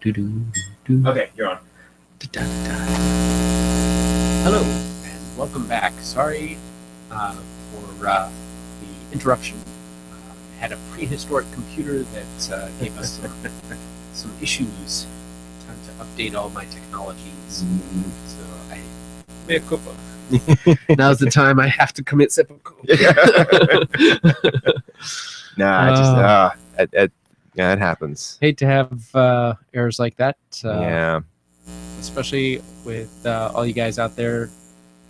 Okay, you're on. Hello, and welcome back. Sorry for the interruption. I had a prehistoric computer that gave us some issues. Time to update all my technologies. So I made a cookbook. Now's the time I have to commit seppuku. Nah, it happens. Hate to have errors like that. Yeah. Especially with all you guys out there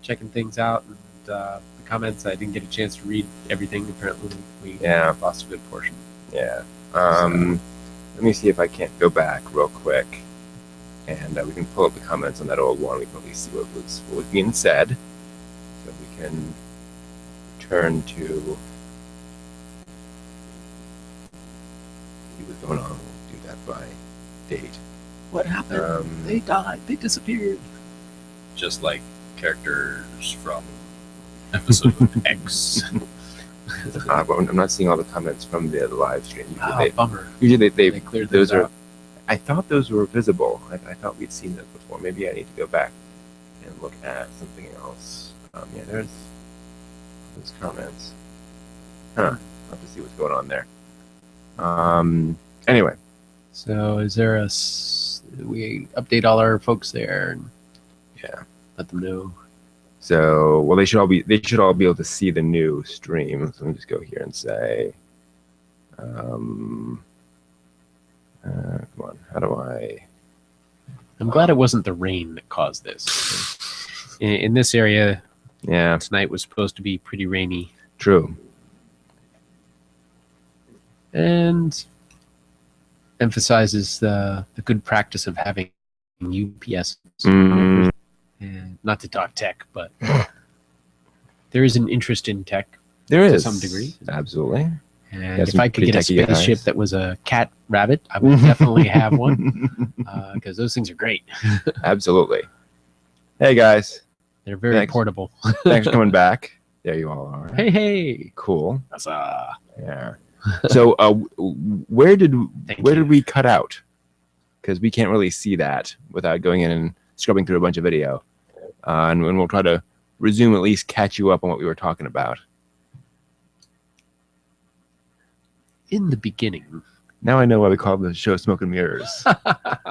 checking things out and the comments. I didn't get a chance to read everything. Apparently, we lost a good portion. Yeah. Let me see if I can't go back real quick, and we can pull up the comments on that old one. We can at least see what was being said, so we can turn to see what's going on. We'll do that by date. What happened? They died. They disappeared. Just like characters from episode X. I'm not seeing all the comments from the live stream. Bummer. Usually they cleared those are. out. I thought those were visible. I thought we'd seen those before. Maybe I need to go back and look at something else. Yeah, there's those comments. Huh. I'll have to see what's going on there. Anyway. So is there we update all our folks there and let them know. So well, they should all be able to see the new stream. So let me just go here and say, come on, how do I? I'm glad it wasn't the rain that caused this. In this area, tonight was supposed to be pretty rainy. True. And emphasizes the good practice of having UPS. And not to talk tech, but there is an interest in tech. There is. To some degree. Absolutely. And if I could get a spaceship that was a cat rabbit, I would definitely have one, because those things are great. Absolutely. Hey, guys. They're very portable. Thanks for coming back. There you all are. Hey. Cool. Huzzah. Yeah. So where did we cut out? Because we can't really see that without going in and scrubbing through a bunch of video. And we'll try to resume, at least catch you up on what we were talking about. In the beginning. Now I know why we call the show Smoke and Mirrors.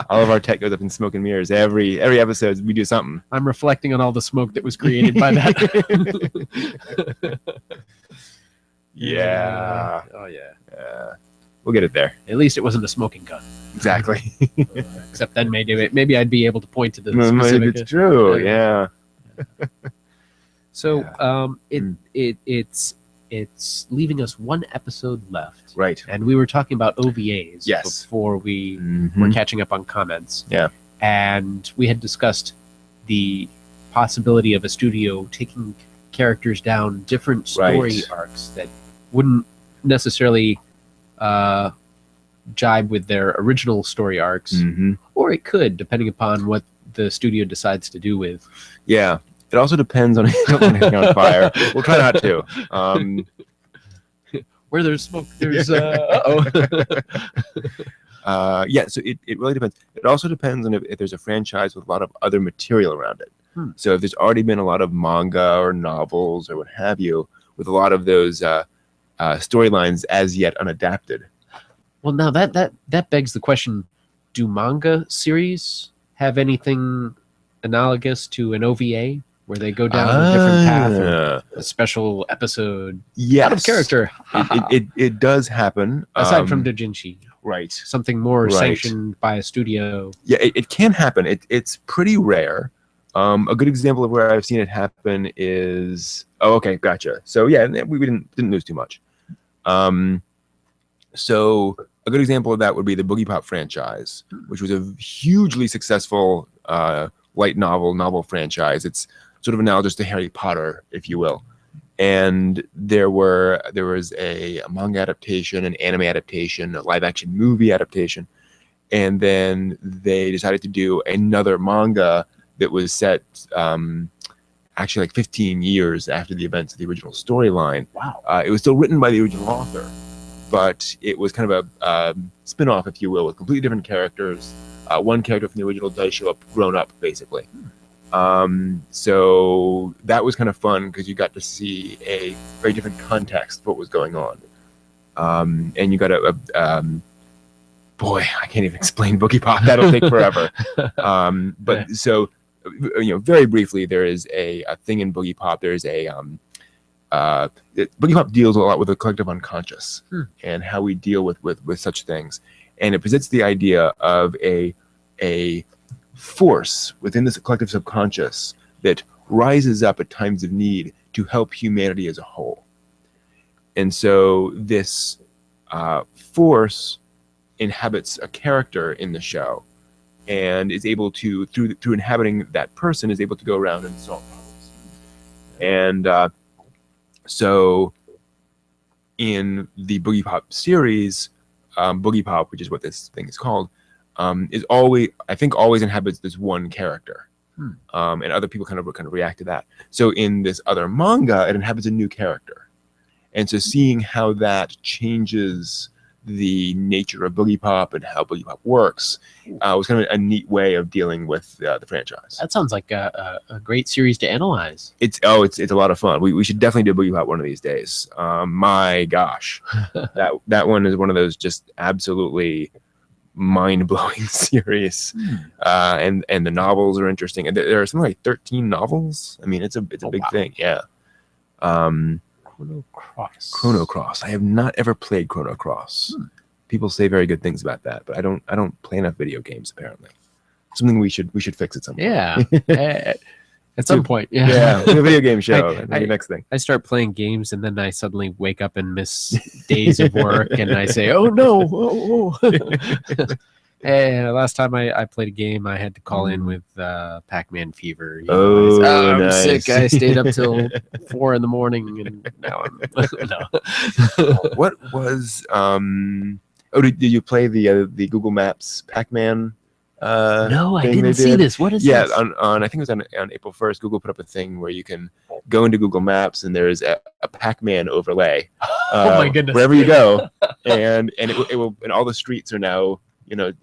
All of our tech goes up in smoke and mirrors. Every episode we do something. I'm reflecting on all the smoke that was created by that. Yeah. Oh yeah. We'll get it there. At least it wasn't a smoking gun. Exactly. Except then maybe I'd be able to point to the specific. It's true. Yeah. So it's leaving us one episode left. Right. And we were talking about OVAs before we were catching up on comments. Yeah. And we had discussed the possibility of a studio taking characters down different story arcs that wouldn't necessarily jibe with their original story arcs, or it could, depending upon what the studio decides to do with. Yeah. It also depends on anything on fire. We'll try not to. Where there's smoke, there's yeah, so it really depends. It also depends on if there's a franchise with a lot of other material around it. So if there's already been a lot of manga or novels or what have you, with a lot of those storylines as yet unadapted. Well, now that begs the question: do manga series have anything analogous to an OVA, where they go down a different path, a special episode out of character? It does happen. Aside from Dojinshi. Right. Something more sanctioned by a studio. Yeah, it can happen. It's pretty rare. A good example of where I've seen it happen is... Oh, okay, gotcha. So yeah, we didn't lose too much. So a good example of that would be the Boogie Pop franchise, which was a hugely successful light novel franchise. It's sort of analogous to Harry Potter, if you will. And there was a manga adaptation, an anime adaptation, a live action movie adaptation, and then they decided to do another manga that was set actually like 15 years after the events of the original storyline. Wow. It was still written by the original author, but it was kind of a spin-off, if you will, with completely different characters. One character from the original does show up grown up, basically. So that was kind of fun because you got to see a very different context of what was going on. And you got boy, I can't even explain Boogie Pop. That'll take forever. But so, very briefly, there is a thing in Boogie Pop. There's Boogie Pop deals a lot with the collective unconscious and how we deal with such things. And it presents the idea of a force within this collective subconscious that rises up at times of need to help humanity as a whole. And so this force inhabits a character in the show and is able to, through inhabiting that person, is able to go around and solve problems. And so in the Boogie Pop series, Boogie Pop, which is what this thing is called, is always inhabits this one character. And other people kind of react to that. So in this other manga, it inhabits a new character. And so seeing how that changes the nature of Boogie Pop and how Boogie Pop works was kind of a neat way of dealing with the franchise. That sounds like a great series to analyze. It's a lot of fun. We should definitely do Boogie Pop one of these days. My gosh, that one is one of those just absolutely mind-blowing series. And the novels are interesting. And there are something like 13 novels. I mean, it's a big thing. Yeah. Chrono Cross. I have not ever played Chrono Cross. People say very good things about that, but I don't play enough video games apparently. Something we should fix at some point. Yeah. At some point. Yeah. Yeah. A video game show. The next thing. I start playing games and then I suddenly wake up and miss days of work and I say, "Oh no." And last time I played a game, I had to call in with Pac-Man fever. I'm nice. sick. I stayed up till 4 a.m. and now I'm no. What was did you play the Google Maps Pac-Man? No, I didn't see this. What is this? Yeah, on I think it was on April 1st, Google put up a thing where you can go into Google Maps and there's a Pac-Man overlay. Oh my goodness! Wherever you go, and it will, and all the streets are now. Streets,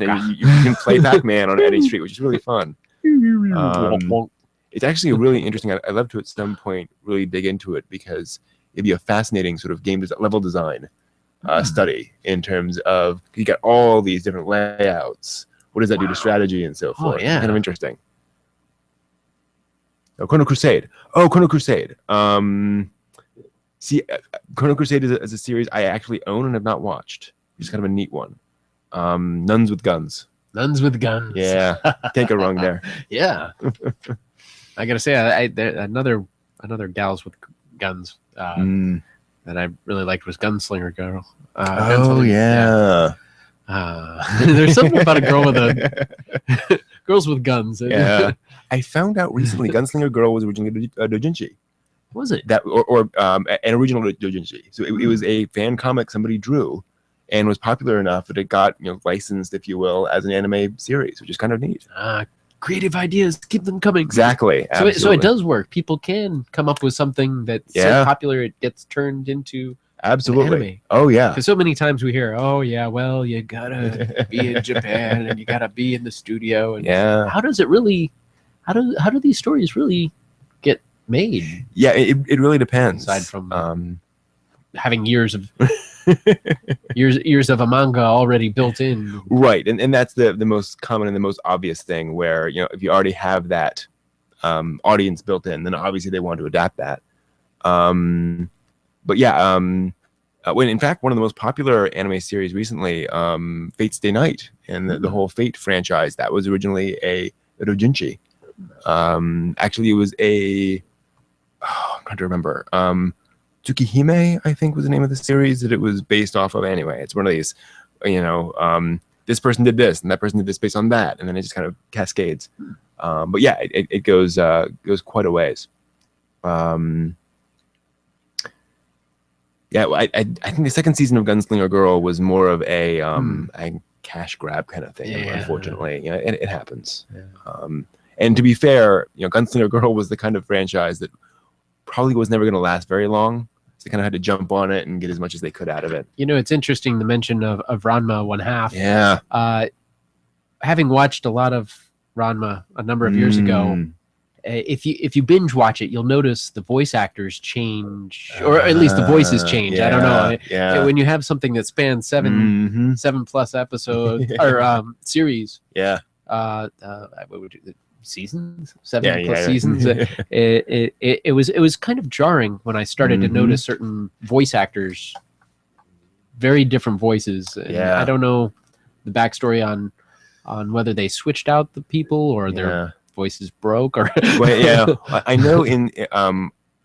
and you can play Pac-Man on any street, which is really fun. It's actually really interesting. I'd love to at some point really dig into it because it'd be a fascinating sort of game level design study in terms of you got all these different layouts. What does that do to strategy and so forth? Yeah. Kind of interesting. Chrono Crusade. Chrono Crusade. See, Chrono Crusade is a series I actually own and have not watched. It's kind of a neat one. Nuns with Guns. Nuns with Guns. Yeah, can't go wrong there. Yeah. I gotta say, another Gals with Guns that I really liked was Gunslinger Girl. Yeah. There's something about a girl with girls with guns. Yeah. I found out recently Gunslinger Girl was originally a doujinshi. Was it? That or an original doujinshi. So it was a fan comic somebody drew and was popular enough that it got licensed, if you will, as an anime series, which is kind of neat. Creative ideas, keep them coming. Exactly. So it does work. People can come up with something that's so popular it gets turned into absolutely an anime. Oh yeah. Because so many times we hear, "Oh yeah, well you gotta be in Japan and you gotta be in the studio." And how does it really? How do these stories really get made? Yeah, it really depends. Aside from having years of years of a manga already built in, right? And that's the most common and the most obvious thing. Where if you already have that audience built in, then obviously they want to adapt that. But yeah, when in fact one of the most popular anime series recently, Fate Stay Night, and the whole Fate franchise, that was originally a doujinshi. Actually, it was I'm trying to remember. Tsukihime, I think, was the name of the series that it was based off of. Anyway, it's one of these, this person did this and that person did this based on that, and then it just kind of cascades. But yeah, it goes quite a ways. Yeah, I think the second season of Gunslinger Girl was more of a cash grab kind of thing. Yeah. Unfortunately, it happens. Yeah. And to be fair, Gunslinger Girl was the kind of franchise that probably was never going to last very long. So they kind of had to jump on it and get as much as they could out of it. You know, it's interesting the mention of Ranma 1/2. Yeah. Having watched a lot of Ranma a number of years ago, if you binge watch it, you'll notice the voice actors change, or at least the voices change. I don't know. Yeah. When you have something that spans 7+ episodes or series. Yeah. What would you, seasons? 7+ seasons. It was kind of jarring when I started to notice certain voice actors, very different voices. And I don't know the backstory on whether they switched out the people or their voices broke or. Well, I know in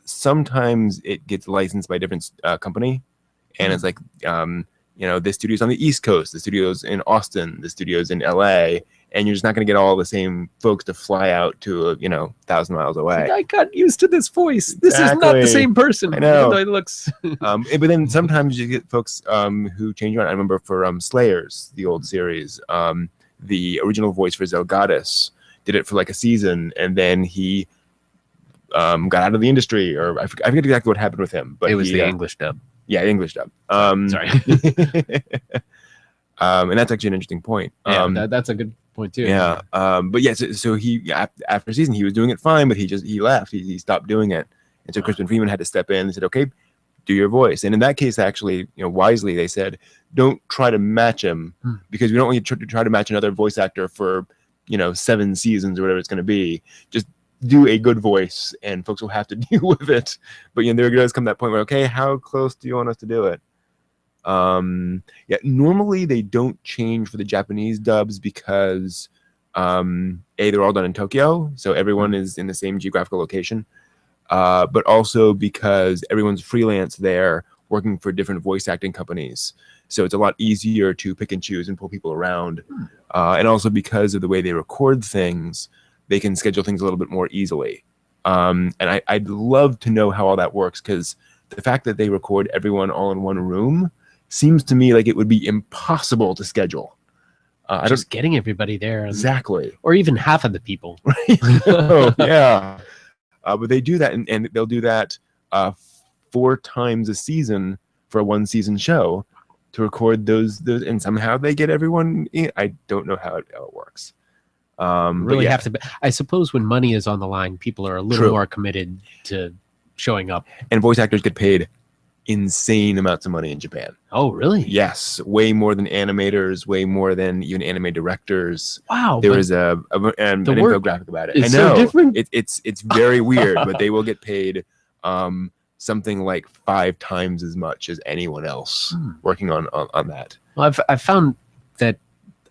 sometimes it gets licensed by a different company, and it's like the studio's on the East Coast, the studio's in Austin, the studio's in LA, and you're just not going to get all the same folks to fly out to 1,000 miles away. I got used to this voice. This is not the same person. I know. Even though it looks. But then sometimes you get folks who change around. I remember for Slayers, the old series, the original voice for Zelgadis did it for like a season, and then he got out of the industry, or I forget exactly what happened with him. But it was the English dub. Yeah, English dub. Sorry. And that's actually an interesting point. Yeah, that's a good point too. Yeah. But yeah, so he after a season he was doing it fine, but he left. He stopped doing it, and so Crispin Freeman had to step in and said, "Okay, do your voice." And in that case, actually, wisely they said, "Don't try to match him because we don't want you to try to match another voice actor for 7 seasons or whatever it's going to be. Just do a good voice, and folks will have to deal with it." But there does come that point where, okay, how close do you want us to do it? Normally they don't change for the Japanese dubs because they're all done in Tokyo, so everyone is in the same geographical location, but also because everyone's freelance there working for different voice acting companies, so it's a lot easier to pick and choose and pull people around, and also because of the way they record things, they can schedule things a little bit more easily. And I'd love to know how all that works, because the fact that they record everyone all in one room seems to me like it would be impossible to schedule. Just getting everybody there. Exactly. Or even half of the people. Oh, yeah. But they do that, and they'll do that 4 times a season for a 1-season show to record those, and somehow they get everyone in. I don't know how it works. Really have to. I suppose when money is on the line, people are a little more committed to showing up. And voice actors get paid insane amounts of money in Japan. Oh, really? Yes, way more than animators, way more than even anime directors. Wow. There was an infographic about it. I know. So different. It's very weird, but they will get paid something like 5 times as much as anyone else working on that. Well, I've found that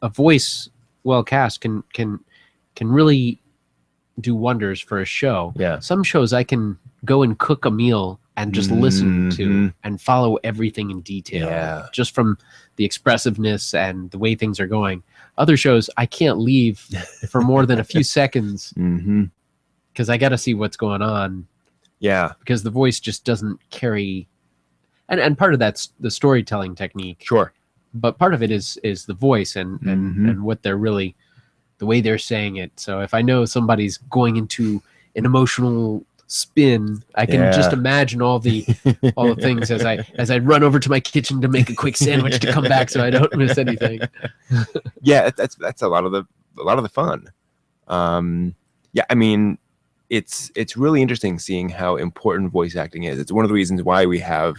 a voice well cast can really do wonders for a show. Yeah. Some shows I can go and cook a meal and just listen to and follow everything in detail, just from the expressiveness and the way things are going. Other shows I can't leave for more than a few seconds because I got to see what's going on. Yeah, because the voice just doesn't carry, and part of that's the storytelling technique. Sure, but part of it is the voice and what they're really, the way they're saying it. So if I know somebody's going into an emotional spin, I can just imagine all the things as I run over to my kitchen to make a quick sandwich to come back so I don't miss anything. Yeah, that's a lot of the fun. Yeah, I mean, it's really interesting seeing how important voice acting is. It's one of the reasons why we have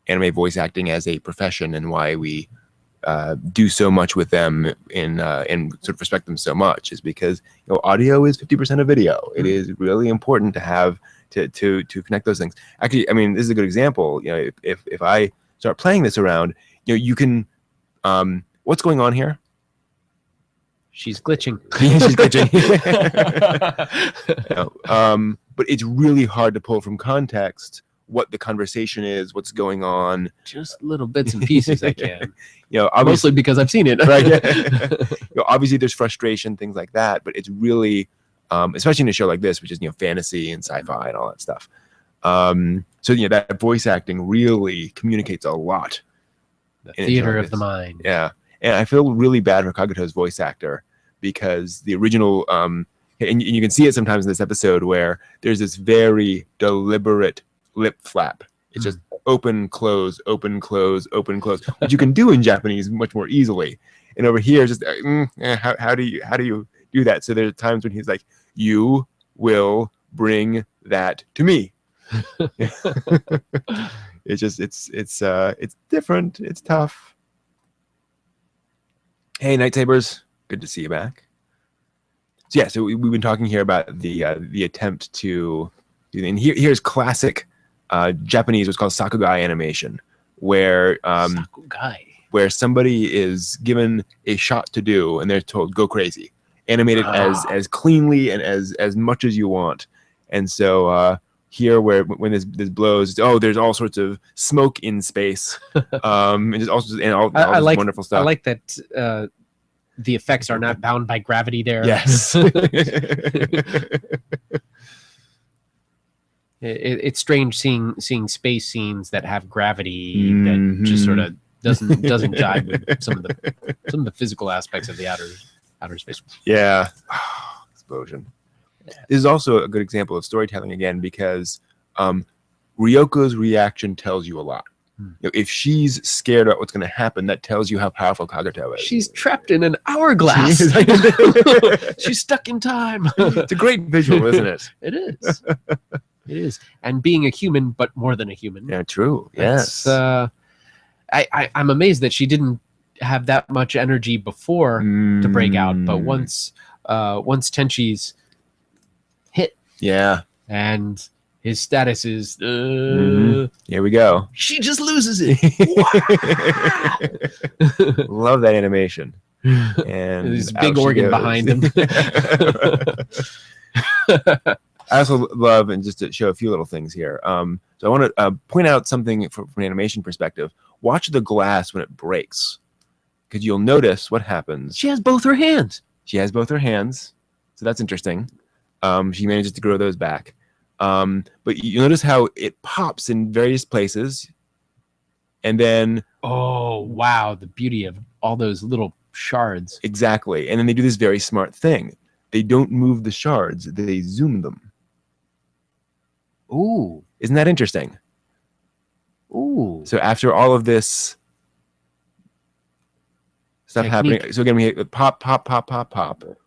anime voice acting as a profession, and why we do so much with them and sort of respect them so much, is because audio is 50% of video. It is really important to have to connect those things. Actually, I mean, this is a good example. If I start playing this around, you can. What's going on here? She's glitching. She's glitching. But it's really hard to pull from context what the conversation is, what's going on. Just little bits and pieces I can. Obviously, mostly because I've seen it. Right. Obviously there's frustration, things like that, but it's really, especially in a show like this, which is fantasy and sci-fi and all that stuff. So that voice acting really communicates a lot. The theater of the mind. Yeah. And I feel really bad for Kaguto's voice actor, because the original, and you can see it sometimes in this episode, where there's this very deliberate lip flap It's just open, close, open, close, open, close, which you can do in Japanese much more easily. And over here, just how do you do that? So there's times when he's like, "You will bring that to me." It's different. It's tough. Hey, Night Sabers, good to see you back. So yeah, so we've been talking here about the attempt to, and here's classic Japanese, what's called sakugai animation, where where somebody is given a shot to do and they're told go crazy, animate it as cleanly and as much as you want. And so here, when this blows, there's all sorts of smoke in space, and there's also all this wonderful stuff. I like that. The effects are not bound by gravity there. Yes. It's strange seeing space scenes that have gravity that just sort of doesn't jive with some of the physical aspects of the outer space. Yeah. Explosion. Yeah. This is also a good example of storytelling again, because Ryoko's reaction tells you a lot. If she's scared about what's going to happen, that tells you how powerful Kagato is. She's trapped in an hourglass. She's stuck in time. It's a great visual, isn't it? It is. It is. And being a human, but more than a human. Yeah, true. Yes. I'm amazed that she didn't have that much energy before to break out, but once Tenchi's hit, and his status is here we go. She just loses it. Love that animation. And this big organ behind him. I also love, and just to show a few little things here. So I want to point out something from an animation perspective. Watch the glass when it breaks, because you'll notice what happens. She has both her hands. She has both her hands, so that's interesting. She manages to grow those back. But you notice how it pops in various places, and then wow, the beauty of all those little shards. Exactly. And then they do this very smart thing. They don't move the shards, they zoom them. Ooh, isn't that interesting? Ooh. So after all of this stuff happening, so again we hit pop, lots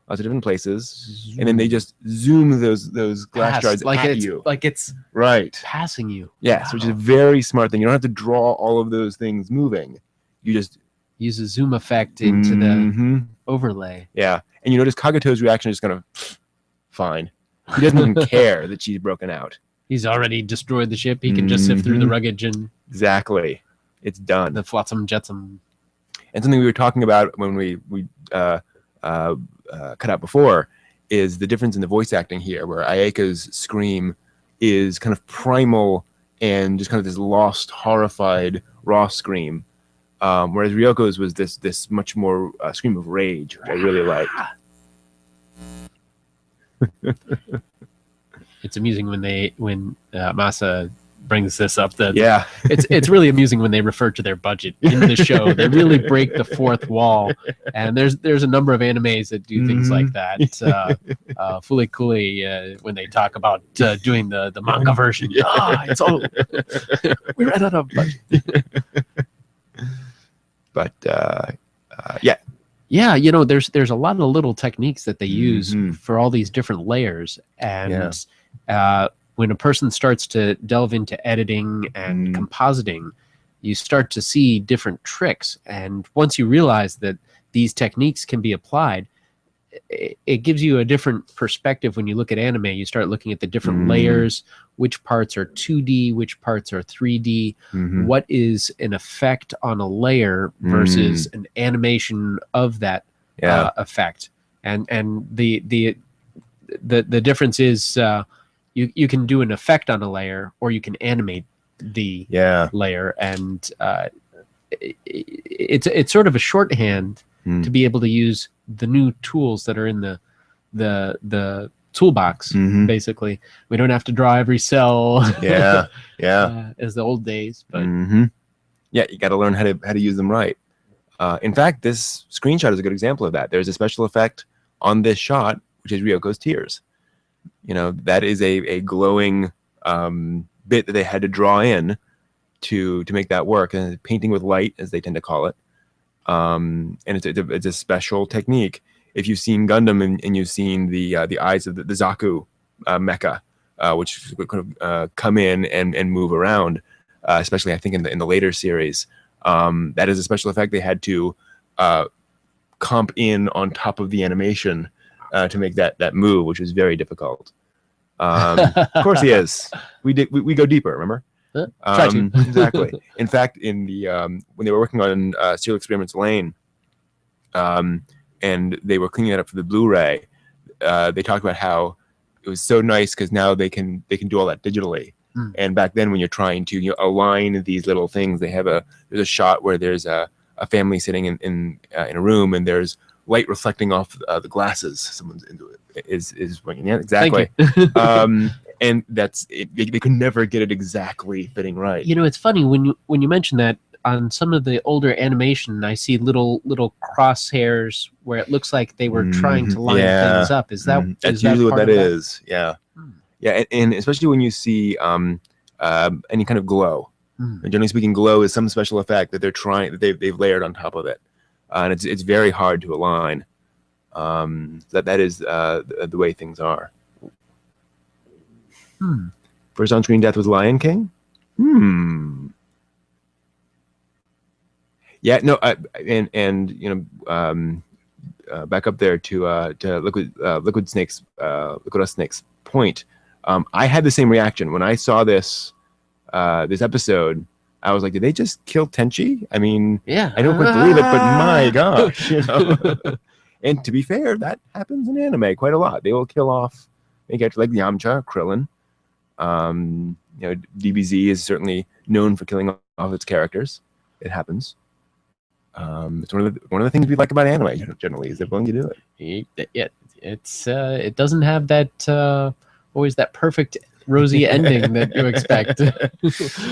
of different places, and then they just zoom those glass shards at you, like it's right passing you. Yes, wow. Which is a very smart thing. You don't have to draw all of those things moving. You just use a zoom effect into the overlay. Yeah, and you notice Kagato's reaction is kind of fine. He doesn't even care that she's broken out. He's already destroyed the ship. He can just sift through the wreckage and exactly, it's done. The flotsam jetsam. And something we were talking about when we cut out before is the difference in the voice acting here, where Ayeka's scream is kind of primal and just kind of this lost, horrified, raw scream, whereas Ryoko's was this much more scream of rage, which I really liked. It's amusing when Masa brings this up. That it's really amusing when they refer to their budget in the show. They really break the fourth wall, and there's a number of animes that do things like that. Fooly Cooly, when they talk about doing the manga version, it's all we ran out of budget. But yeah, you know, there's a lot of little techniques that they use for all these different layers, and when a person starts to delve into editing and compositing, you start to see different tricks. And once you realize that these techniques can be applied, it gives you a different perspective. When you look at anime, you start looking at the different layers, which parts are 2D, which parts are 3D, what is an effect on a layer versus an animation of that effect. And the difference is you can do an effect on a layer, or you can animate the layer, and it's sort of a shorthand to be able to use the new tools that are in the toolbox. Basically, we don't have to draw every cell. As the old days, but you got to learn how to use them right. In fact, this screenshot is a good example of that. There's a special effect on this shot, which is Ryoko's tears. You know, that is a glowing bit that they had to draw in to make that work, and painting with light, as they tend to call it. And it's a special technique. If you've seen Gundam and you've seen the eyes of the Zaku mecha, which kind of come in and move around, especially I think in the later series, that is a special effect they had to comp in on top of the animation to make that move, which was very difficult. Of course, he is. We go deeper. Remember? Try to. Exactly. In fact, in the when they were working on Serial Experiments Lane, and they were cleaning it up for the Blu-ray, they talked about how it was so nice because now they can do all that digitally. And back then, when you're trying to align these little things, there's a shot where there's a family sitting in a room, and there's light reflecting off the glasses. Someone's into it is working. Yeah, exactly. And that's it. They could never get it exactly fitting right. It's funny when you mention that. On some of the older animation, I see little crosshairs where it looks like they were trying to line things up. Is that that's usually what that is? Yeah, yeah, and especially when you see any kind of glow. Generally speaking, glow is some special effect that they've layered on top of it, and it's very hard to align. That is the way things are. First on-screen death was Lion King. Yeah, no, back up there to Liquid Snake's point. I had the same reaction when I saw this episode. I was like, did they just kill Tenchi? I mean, yeah, I don't quite believe it, but my gosh, And to be fair, that happens in anime quite a lot. They will kill off a character like Yamcha, Krillin. DBZ is certainly known for killing off its characters. It happens. It's one of the things we like about anime generally is they're willing to do it. It doesn't have that always that perfect rosy ending that you expect.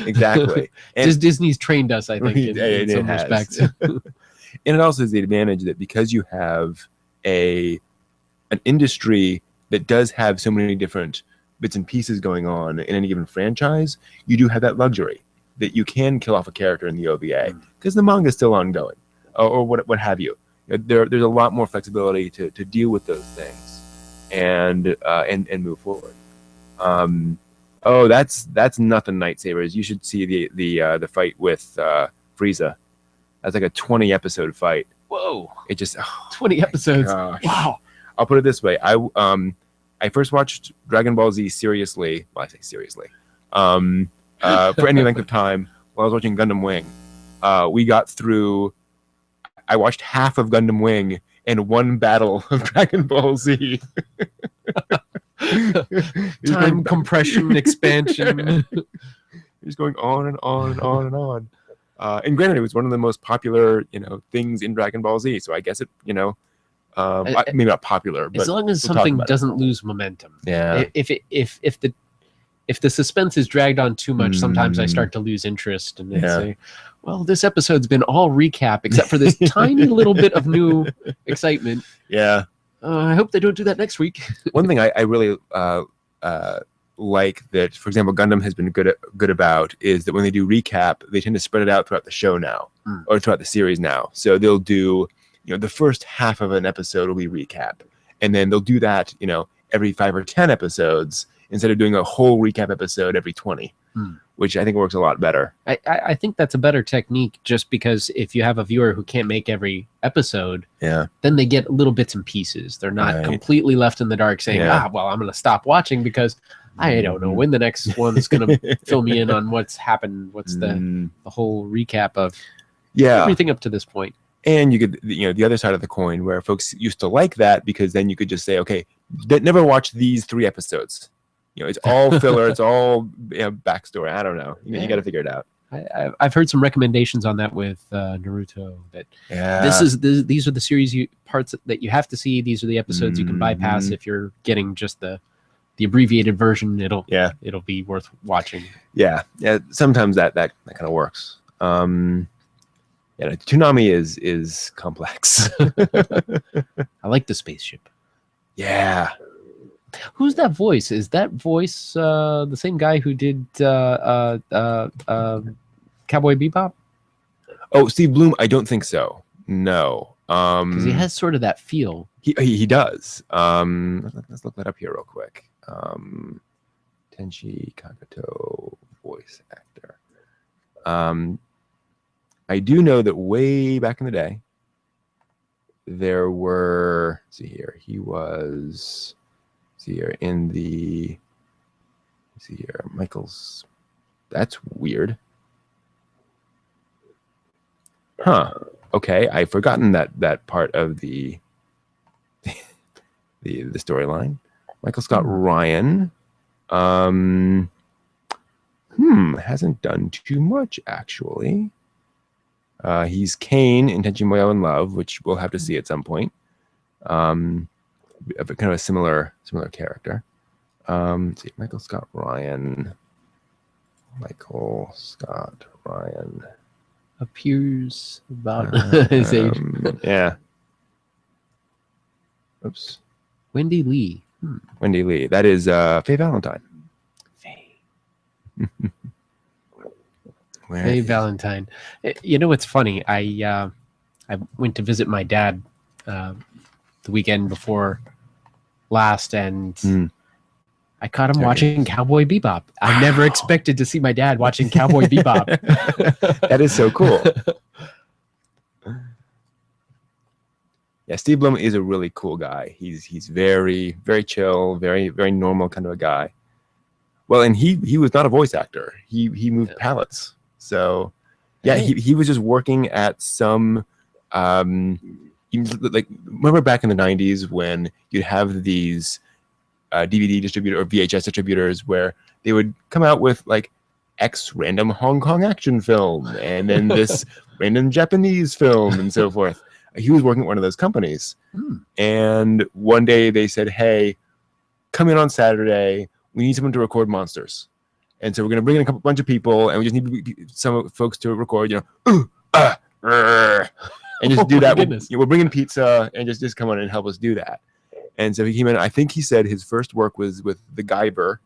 Exactly. Just Disney's trained us, I think, in some respects. And it also has the advantage that because you have an industry that does have so many different bits and pieces going on in any given franchise, you do have that luxury that you can kill off a character in the OVA because the manga is still ongoing, or what have you. There's a lot more flexibility to deal with those things and move forward. That's nothing, Nightsabers. You should see the fight with Frieza. That's like a 20 episode fight. Whoa! It just 20 episodes. Gosh. Wow. I'll put it this way. I first watched Dragon Ball Z seriously. Well, I say seriously. For any length of time while I was watching Gundam Wing. We got through. I watched half of Gundam Wing and one battle of Dragon Ball Z. Time compression, expansion. He's going on and on and on and on. And granted, it was one of the most popular, things in Dragon Ball Z. So I guess it, maybe not popular, but as long as something doesn't lose momentum. Yeah. If the suspense is dragged on too much, sometimes I start to lose interest and say, well, this episode's been all recap except for this tiny little bit of new excitement. Yeah. I hope they don't do that next week. One thing I really like that, for example, Gundam has been good about is that when they do recap, they tend to spread it out throughout the show now or throughout the series now. So they'll do, the first half of an episode will be recap, and then they'll do that, every 5 or 10 episodes instead of doing a whole recap episode every 20, which I think works a lot better. I think that's a better technique just because if you have a viewer who can't make every episode, then they get little bits and pieces. They're not completely left in the dark saying, I'm going to stop watching because I don't know when the next one's going to fill me in on what's happened. What's the whole recap of everything up to this point. And you could, the other side of the coin where folks used to like that because then you could just say, okay, never watch these 3 episodes. It's all filler. It's all backstory. I don't know. You got to figure it out. I've heard some recommendations on that with Naruto. That these are the series parts that you have to see. These are the episodes you can bypass if you're getting just the abbreviated version. It'll be worth watching. Yeah. Sometimes that kind of works. Toonami is complex. I like the spaceship. Yeah. Who's that voice? Is that voice the same guy who did Cowboy Bebop? Oh, Steve Bloom, I don't think so. No. Because he has sort of that feel. He does. Let's look that up here real quick. Tenchi Kagato, voice actor. I do know that way back in the day, there were, let's see here, he was, let's see here, in the, let's see here, Michael's, that's weird. Huh. Okay, I've forgotten that part of the storyline. Michael Scott Ryan hasn't done too much actually. He's Kane in Tenchi Muyo in Love, which we'll have to see at some point. Kind of a similar character. Let's see, Michael Scott Ryan Appears about his age. Yeah. Oops. Wendy Lee. Wendy Lee. That is Faye Valentine. Faye Valentine. You know what's funny? I went to visit my dad the weekend before last, and I caught him watching Cowboy Bebop. I never expected to see my dad watching Cowboy Bebop. That is so cool. Yeah, Steve Blum is a really cool guy. He's very, very chill, very, very normal kind of a guy. Well, and he was not a voice actor. He moved pallets. So yeah, he was just working at some like, remember back in the 90s when you'd have these DVD distributor or VHS distributors where they would come out with like X random Hong Kong action film and then this random Japanese film and so forth. He was working at one of those companies. And one day they said, hey, come in on Saturday. We need someone to record monsters. And so we're going to bring in a bunch of people, and we just need some folks to record, and just do that. We'll bring in pizza and just come on and help us do that. And so he came in. I think he said his first work was with the Guyver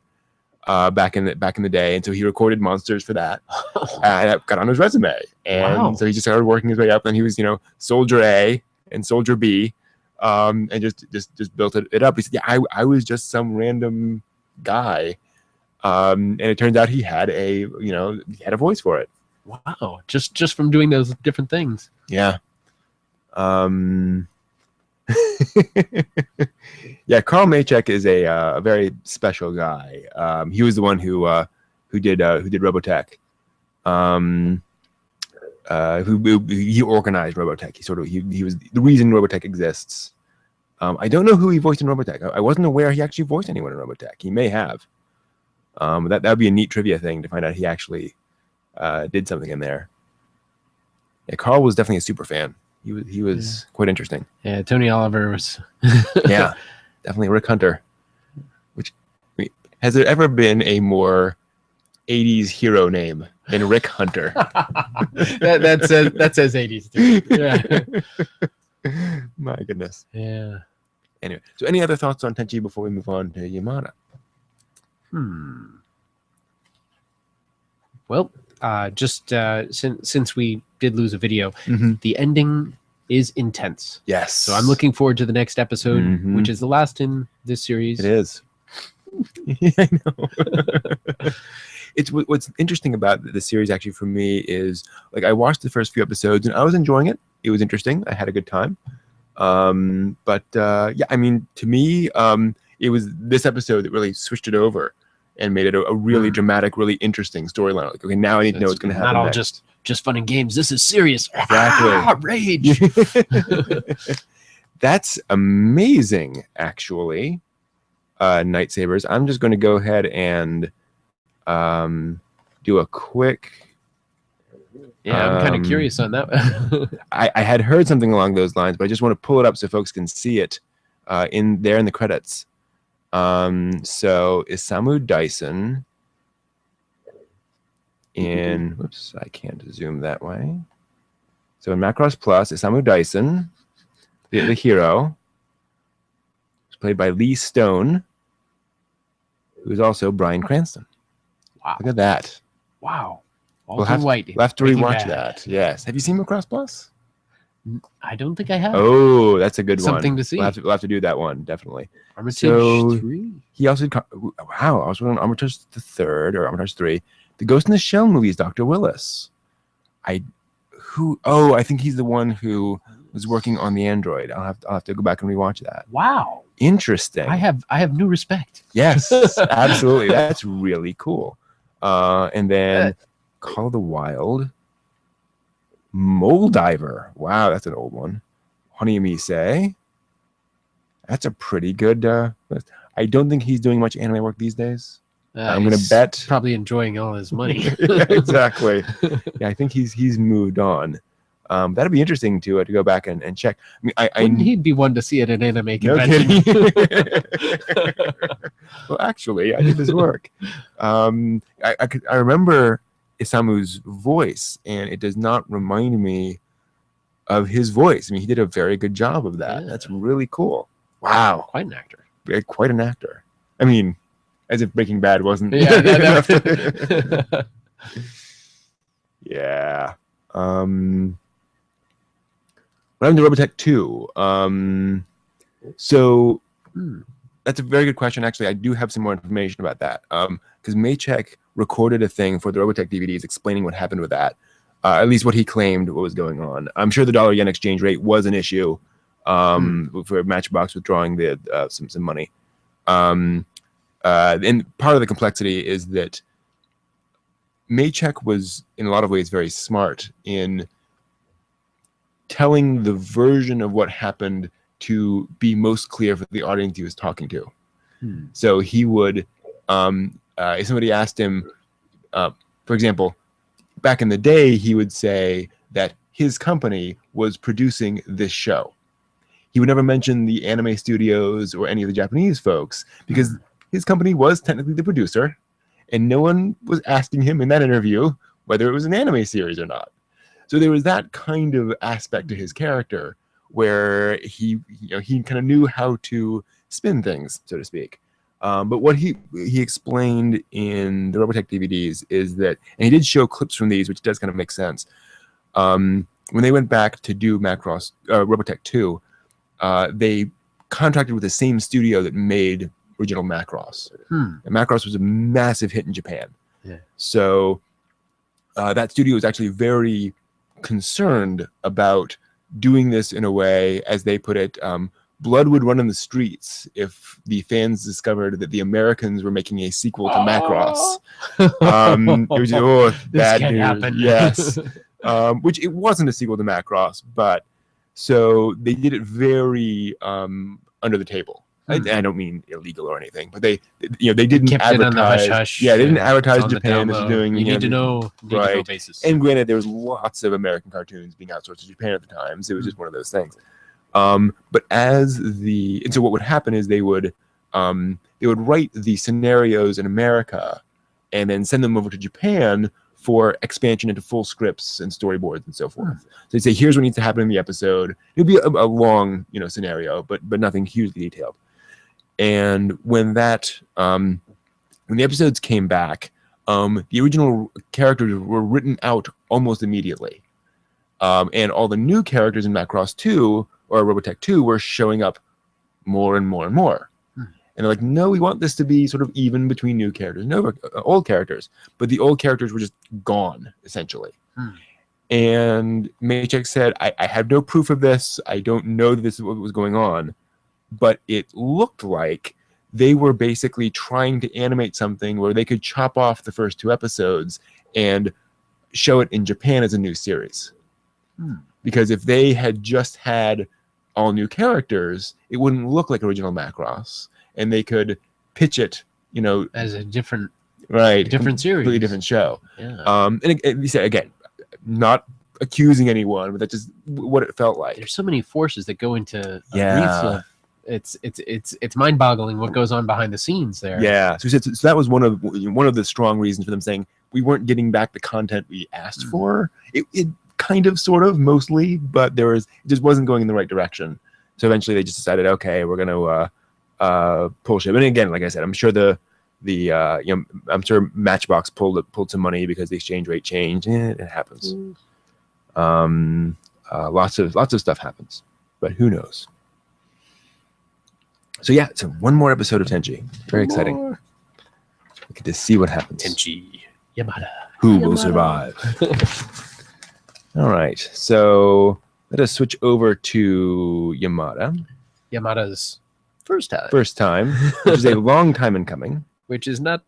back in the day, and so he recorded monsters for that. And that got on his resume, and so he just started working his way up. And he was, Soldier A and Soldier B, and just built it up. He said, "Yeah, I was just some random guy." And it turns out he had a voice for it. Wow! Just from doing those different things. Yeah. Yeah, Carl Maychek is a very special guy. He was the one who did Robotech. He organized Robotech. He was the reason Robotech exists. I don't know who he voiced in Robotech. I wasn't aware he actually voiced anyone in Robotech. He may have. That would be a neat trivia thing to find out he actually did something in there. Yeah, Carl was definitely a super fan. He was quite interesting. Yeah, Tony Oliver was. Yeah, definitely Rick Hunter. Has there ever been a more 80s hero name than Rick Hunter? that says 80s too. Yeah. My goodness. Yeah. Anyway, so any other thoughts on Tenchi before we move on to Yamada? Well, just since we did lose a video, the ending is intense. Yes. So I'm looking forward to the next episode, which is the last in this series. It is. Yeah, I know. It's what's interesting about the series actually for me is like I watched the first few episodes and I was enjoying it. It was interesting. I had a good time. But yeah, I mean, to me, it was this episode that really switched it over and made it a really dramatic, really interesting storyline. Like, okay, now I need to know what's going to happen. Not all next. just fun and games. This is serious. Exactly. Rage. That's amazing, actually. Night Sabers. I'm just going to go ahead and do a quick. Yeah, I'm kind of curious on that. I had heard something along those lines, but I just want to pull it up so folks can see it in the credits. So Isamu Dyson in, whoops, I can't zoom that way. So in Macross Plus, Isamu Dyson, the hero, is played by Lee Stone, who is also Bryan Cranston. Wow. Look at that. Wow. Walter White. We'll have to Breaking rewatch Bad. that. Yes. Have you seen Macross Plus? I don't think I have. Oh, that's a good one. Something to see. We'll have to do that one, definitely. Armitage So, 3. He also did, wow, I was on Armitage the Third or Armitage 3. The Ghost in the Shell movie is Dr. Willis. I think he's the one who was working on the Android. I'll have to go back and rewatch that. Wow. Interesting. I have new respect. Yes, absolutely. That's really cool. And then Call of the Wild. Mole Diver. Wow, that's an old one. Honey Mise. That's a pretty good list. I don't think he's doing much anime work these days. I'm gonna bet probably enjoying all his money. Exactly. Yeah, I think he's moved on. That'd be interesting to go back and check. I mean, Wouldn't he be one to see at an anime no convention? kidding. Well, actually, I did his work. I remember Isamu's voice, and it does not remind me of his voice. I mean, he did a very good job of that. Yeah. That's really cool. Wow, Quite an actor. quite an actor. I mean, as if Breaking Bad wasn't Yeah. enough to- Yeah. What happened to Robotech 2? So that's a very good question. Actually, I do have some more information about that. Because Maychek recorded a thing for the Robotech DVDs explaining what happened with that. At least what he claimed what was going on. I'm sure the dollar-yen exchange rate was an issue for Matchbox withdrawing some money. And part of the complexity is that Maychek was, in a lot of ways, very smart in telling the version of what happened to be most clear for the audience he was talking to. So he would, if somebody asked him, for example, back in the day, he would say that his company was producing this show. He would never mention the anime studios or any of the Japanese folks because his company was technically the producer, and no one was asking him in that interview whether it was an anime series or not. So there was that kind of aspect to his character where he kind of knew how to spin things, so to speak. But what he explained in the Robotech DVDs is that, and he did show clips from these, which does kind of make sense. When they went back to do Macross Robotech 2, they contracted with the same studio that made original Macross. And Macross was a massive hit in Japan. Yeah. So that studio was actually very concerned about doing this in a way, as they put it, blood would run in the streets if the fans discovered that the Americans were making a sequel to Macross. It was bad news. Happen. Yes. Which it wasn't a sequel to Macross, but so they did it very under the table. I don't mean illegal or anything, but they didn't kept advertise. It on the hush-hush. Yeah, they didn't advertise On the Japan down as low. doing. You need to know right. basis. And granted, there was lots of American cartoons being outsourced to Japan at the time, so it was just one of those things. But so what would happen is they would write the scenarios in America and then send them over to Japan for expansion into full scripts and storyboards and so forth. So they'd say, here's what needs to happen in the episode. It'd be a long, scenario, but nothing hugely detailed. And when when the episodes came back, the original characters were written out almost immediately. And all the new characters in Macross 2 or Robotech 2 were showing up more and more and more. And they're like, no, we want this to be sort of even between new characters, no old characters. But the old characters were just gone, essentially. And Maychek said, I have no proof of this. I don't know that this is what was going on. But it looked like they were basically trying to animate something where they could chop off the first 2 episodes and show it in Japan as a new series. Because if they had just had all new characters, it wouldn't look like original Macross. And they could pitch it, as a different series, completely different show. Yeah. And you say again, not accusing anyone, but that's just what it felt like. There's so many forces that go into a brief. It's mind-boggling what goes on behind the scenes there. Yeah. So that was one of the strong reasons for them saying we weren't getting back the content we asked for. It kind of, sort of, mostly, but it just wasn't going in the right direction. So eventually they just decided, okay, we're going to pull ship. And again, like I said, I'm sure the I'm sure Matchbox pulled some money because the exchange rate changed. It happens. Lots of stuff happens, but who knows? So yeah, so one more episode of Tenchi. Very exciting. We get to see what happens. Tenchi Yamada. Who will survive? All right, so let us switch over to Yamada. Yamada's first time, which is a long time in coming. Which is not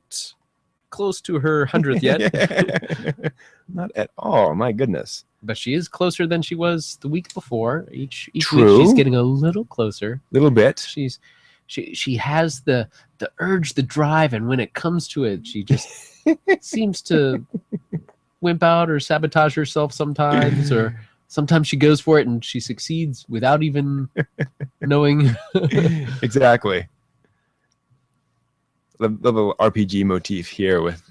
close to her 100th yet. Not at all, my goodness. But she is closer than she was the week before. Each True. week she's getting a little closer. Little bit. She has the urge, the drive, and when it comes to it, she just seems to wimp out or sabotage herself sometimes, or sometimes she goes for it and she succeeds without even knowing. Exactly. The little RPG motif here with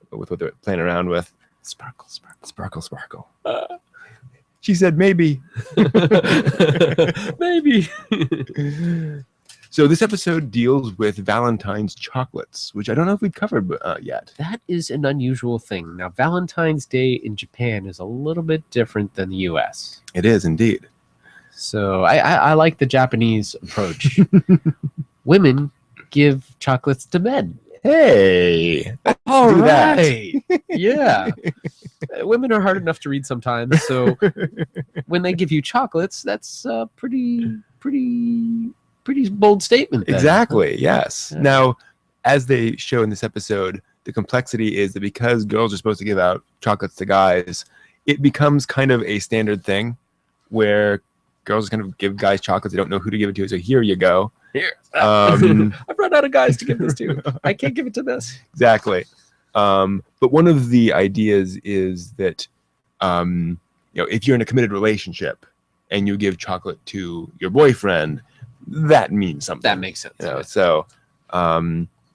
what they're playing around with. Sparkle, sparkle, sparkle, sparkle. She said maybe. Maybe. So this episode deals with Valentine's chocolates, which I don't know if we've covered yet. That is an unusual thing. Now, Valentine's Day in Japan is a little bit different than the U.S. It is indeed. So I like the Japanese approach. Women give chocolates to men. Hey, all right. Yeah. Women are hard enough to read sometimes. So when they give you chocolates, that's a pretty bold statement. Then. Exactly. Yes. Yeah. Now, as they show in this episode, the complexity is that because girls are supposed to give out chocolates to guys, it becomes kind of a standard thing where girls kind of give guys chocolates. They don't know who to give it to. So here you go. Here. I've run out of guys to give this to. I can't give it to this. Exactly. But one of the ideas is that, if you're in a committed relationship and you give chocolate to your boyfriend, that means something. That makes sense. So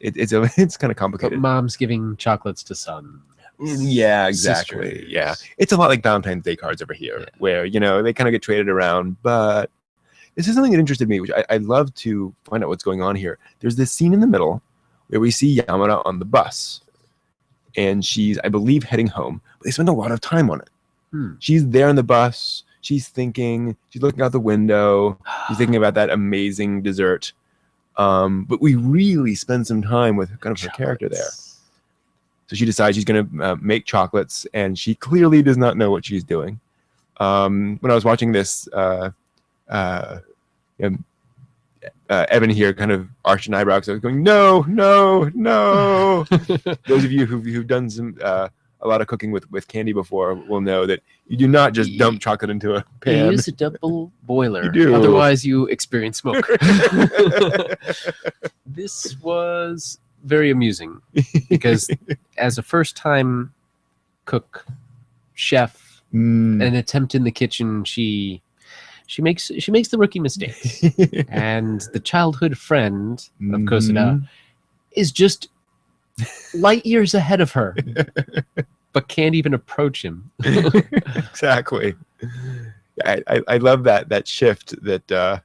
it's kind of complicated. But mom's giving chocolates to son. Yeah, exactly. Sisters. Yeah. It's a lot like Valentine's Day cards over here, where, they kind of get traded around. But this is something that interested me, which I'd love to find out what's going on here. There's this scene in the middle where we see Yamada on the bus. And she's, I believe, heading home. But they spend a lot of time on it. She's there on the bus. She's thinking. She's looking out the window. She's thinking about that amazing dessert. But we really spend some time with kind of her character there. So she decides she's going to make chocolates, and she clearly does not know what she's doing. When I was watching this, Evan here kind of arched an eyebrow, so I was going, no. Those of you who've done some a lot of cooking with candy before will know that you do not just dump chocolate into a pan. You use a double boiler. You do. Otherwise, you experience smoke. This was very amusing because as a first-time cook, chef, an attempt in the kitchen, she makes the rookie mistakes. And the childhood friend of Kosada is just light years ahead of her, but can't even approach him. Exactly. I love that shift that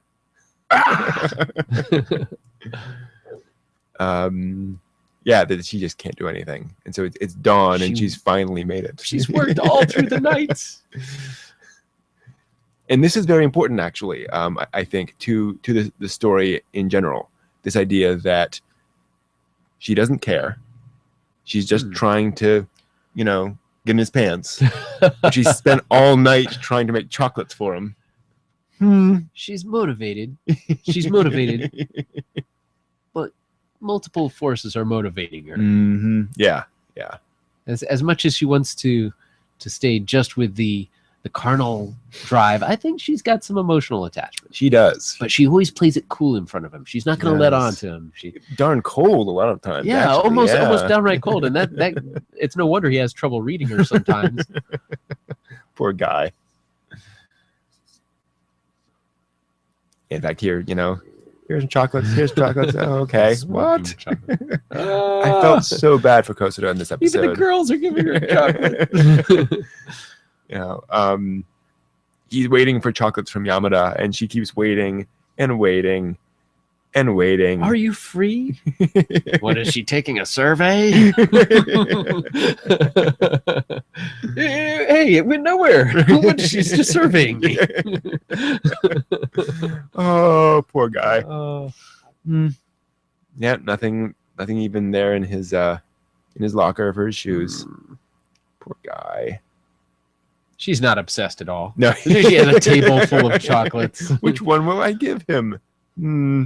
that she just can't do anything. And so it's dawn and she's finally made it. She's worked all through the night. And this is very important, actually, I think, to the story in general. This idea that she doesn't care. She's just trying to, get in his pants. She spent all night trying to make chocolates for him. She's motivated. But multiple forces are motivating her. Yeah. As much as she wants to stay just with the carnal drive, I think she's got some emotional attachment. She does. But she always plays it cool in front of him. She's not going to let on to him. Darn cold a lot of times. Yeah, actually. almost downright cold. And that it's no wonder he has trouble reading her sometimes. Poor guy. In fact, here, here's some chocolates. Here's chocolates. Oh, okay. What? I felt so bad for Kosada in this episode. Even the girls are giving her chocolate. He's waiting for chocolates from Yamada, and she keeps waiting and waiting, and waiting. Are you free? What, is she taking a survey? Hey, it went nowhere. She's just surveying me. Oh, poor guy. Hmm. Yeah, nothing even there in his locker for his shoes. Poor guy. She's not obsessed at all. No. She has a table full of chocolates. Which one will I give him?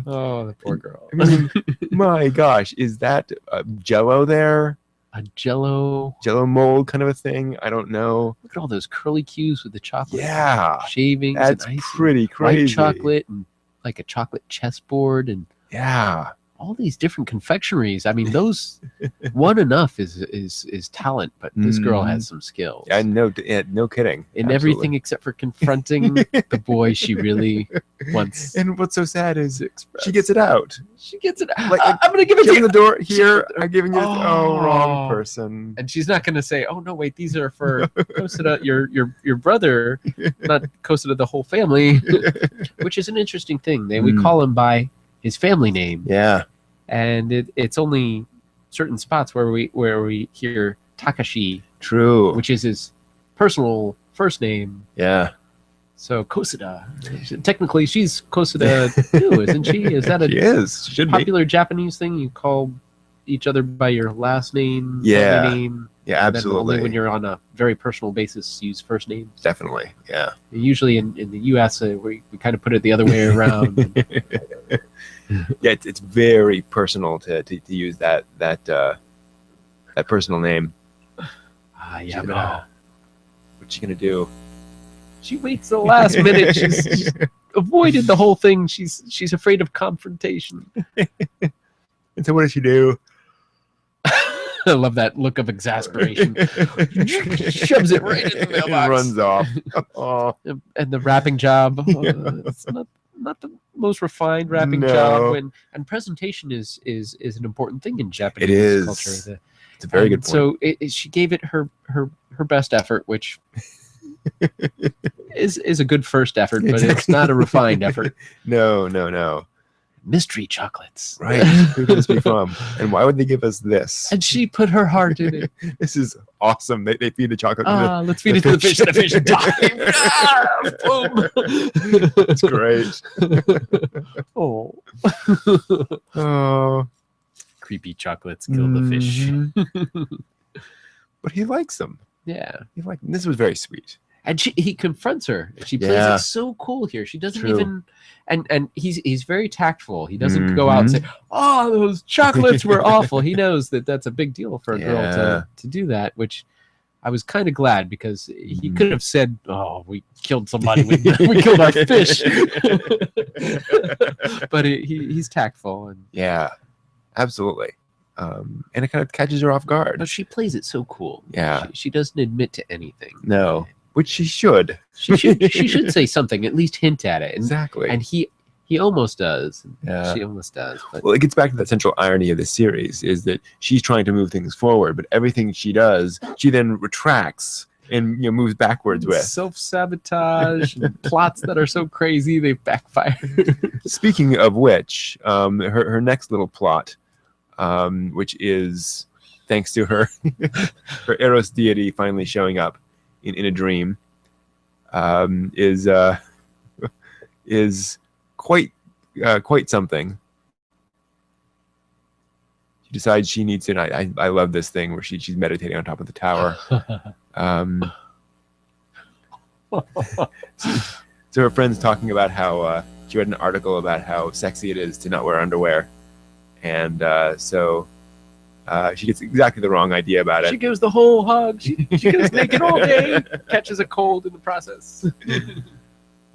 Oh, the poor girl. I mean, my gosh, is that Jello there? A Jello Mold kind of a thing? I don't know. Look at all those curly cues with the chocolate. Yeah, Shavings. that's and icing. pretty crazy. White chocolate and like a chocolate chessboard and yeah, all these different confectionaries. I mean, those one enough is talent, but this girl has some skills. Yeah, no kidding. In everything except for confronting the boy she really wants. And what's so sad is she gets it out. She gets it. Like, I'm gonna give it to you. The door here. I'm giving you. Wrong person. And she's not gonna say, "Oh no, wait, these are for Kosada, your brother, not Kosada, the whole family," which is an interesting thing. We call him by his family name. Yeah. And it's only certain spots where we hear Takashi. True. Which is his personal first name. Yeah. So Kosada. Technically, she's Kosada too, isn't she? Is that she is. She should popular Japanese thing? You call each other by your last name, yeah, family name. Yeah, absolutely. Only when you're on a very personal basis, use first names. Definitely, yeah. Usually in the U.S., we kind of put it the other way around. Yeah, it's very personal to use that personal name. Yamada. What's she gonna do? She waits the last minute. She's avoided the whole thing. She's afraid of confrontation. And so what does she do? I love that look of exasperation. Shoves it right in the mailbox. Runs off. Oh. And the wrapping job. It's not the most refined wrapping job. And presentation is an important thing in Japanese culture. It's a very good point. So she gave it her best effort, which is a good first effort, but it's not a refined effort. No. Mystery chocolates. Right. Who could this be from? And why would they give us this? And she put her heart in it. This is awesome. They feed the chocolate let's feed it to the fish. The fish dive. Boom. It's great. Oh. Creepy chocolates kill the fish. But he likes them. Yeah. This was very sweet. And he confronts her. She plays it so cool here. She doesn't even, and he's very tactful. He doesn't go out and say, "Oh, those chocolates were awful." He knows that that's a big deal for a girl to do that, which I was kind of glad, because he could have said, "Oh, we killed somebody. We killed our fish." But he's tactful. And yeah, absolutely. And it kind of catches her off guard. But she plays it so cool. Yeah. She doesn't admit to anything. No. Which she should. She should say something, at least hint at it. Exactly. And he almost does. Yeah. She almost does. But well, it gets back to that central irony of this series, is that she's trying to move things forward, but everything she does, she then retracts and moves backwards with. Self-sabotage and plots that are so crazy they backfire. Speaking of which, her next little plot, which is thanks to her Eros deity finally showing up in a dream, is quite something. She decides she needs to. And I love this thing where she's meditating on top of the tower. So her friend's talking about how she read an article about how sexy it is to not wear underwear, and so she gets exactly the wrong idea about it. She gives the whole hug. She goes naked all day, catches a cold in the process.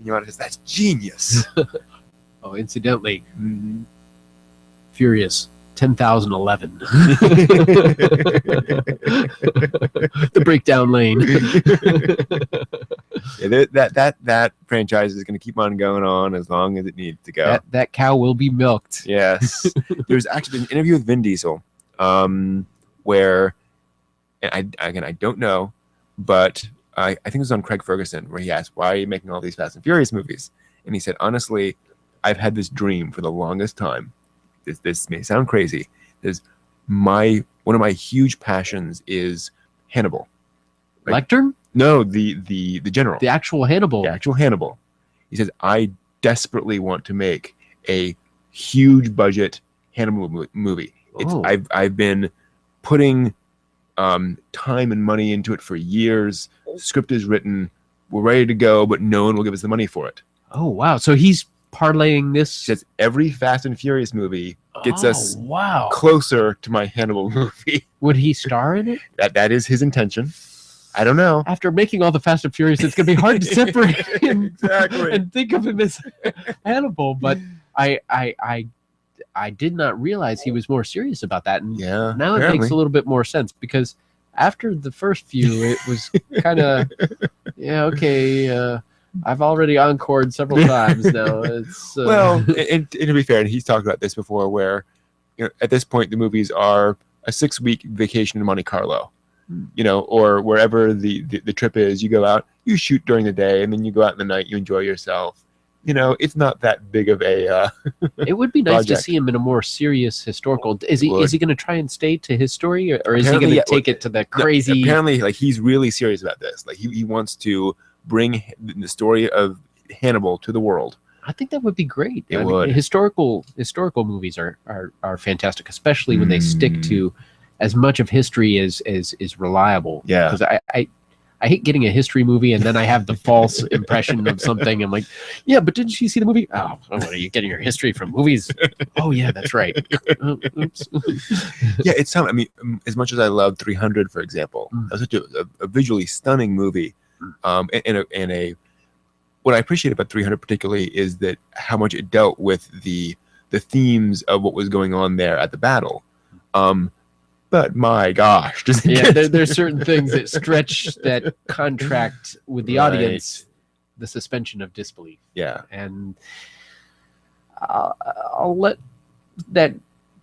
Yamada says, "That's genius." Oh, incidentally, Furious 10,011. The breakdown lane. Yeah, that franchise is going to keep on going on as long as it needs to go. That cow will be milked. Yes. There's actually an interview with Vin Diesel, where, and I don't know, but I think it was on Craig Ferguson, where he asked, "Why are you making all these Fast and Furious movies?" And he said, "Honestly, I've had this dream for the longest time. This may sound crazy. One of my huge passions is Hannibal. Lecter? No, the general. The actual Hannibal. The actual Hannibal. He says, I desperately want to make a huge budget Hannibal movie. I've been putting time and money into it for years. The script is written. We're ready to go, but no one will give us the money for it. Oh, wow. So he's parlaying this. He says every Fast and Furious movie gets us wow. closer to my Hannibal movie. Would he star in it? That is his intention. I don't know. After making all the Fast and Furious, it's going to be hard to separate him exactly. and think of him as Hannibal. But I did not realize he was more serious about that. And yeah, now apparently. It makes a little bit more sense, because after the first few, it was kind of, okay, I've already encored several times now. It's well, and to be fair, and he's talked about this before, where at this point the movies are a 6-week vacation in Monte Carlo, or wherever the trip is. You go out, you shoot during the day, and then you go out in the night. You enjoy yourself. It's not that big of a. It would be nice project. to see him in a more serious historical. Is he going to try and stay to his story, or is he going to take it to the crazy? No, apparently, he's really serious about this. He wants to bring the story of Hannibal to the world. I think that would be great. It would. Historical movies are fantastic, especially when they stick to as much of history as is reliable. Yeah. Because I hate getting a history movie and then I have the false impression of something. I'm like, yeah, but didn't you see the movie? Oh, what are you getting your history from movies? Oh yeah, that's right. Oops. Yeah, it's something. I mean, as much as I love 300, for example, that was such a visually stunning movie. What I appreciate about 300 particularly is that how much it dealt with the themes of what was going on there at the battle. But my gosh, there's certain things that stretch that contract with the audience, the suspension of disbelief. Yeah, and I'll let that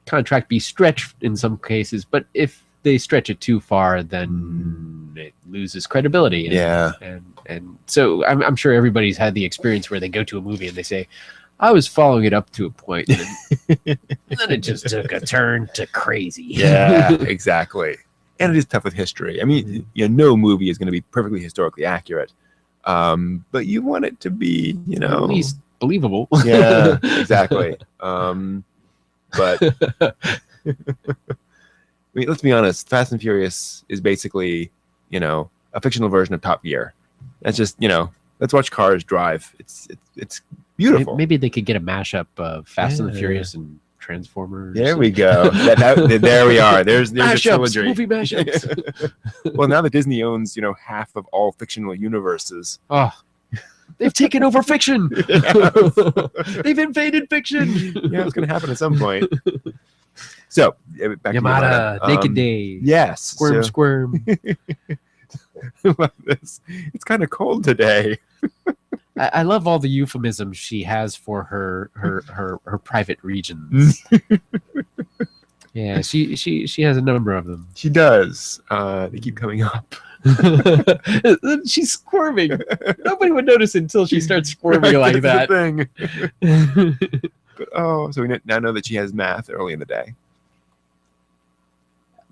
contract be stretched in some cases, but if they stretch it too far, then it loses credibility. And so I'm sure everybody's had the experience where they go to a movie and they say, I was following it up to a point, and then it just took a turn to crazy. Yeah, exactly. And it is tough with history. I mean, no movie is going to be perfectly historically accurate, but you want it to be, at least believable. Yeah, exactly. But I mean, let's be honest. Fast and Furious is basically, a fictional version of Top Gear. That's just, let's watch cars drive. It's beautiful. Maybe they could get a mashup of Fast and the Furious and Transformers. There we go. There we are. There's a trilogy. Movie mashups. Well, now that Disney owns, half of all fictional universes. Oh, they've taken over fiction. They've invaded fiction. Yeah, it's going to happen at some point. So, back Yamada, to Naked Day. Yes. Squirm. It's kind of cold today. I love all the euphemisms she has for her private regions. Yeah, she has a number of them. She does. They keep coming up. She's squirming. Nobody would notice until she starts squirming like that. But, so we now know that she has math early in the day.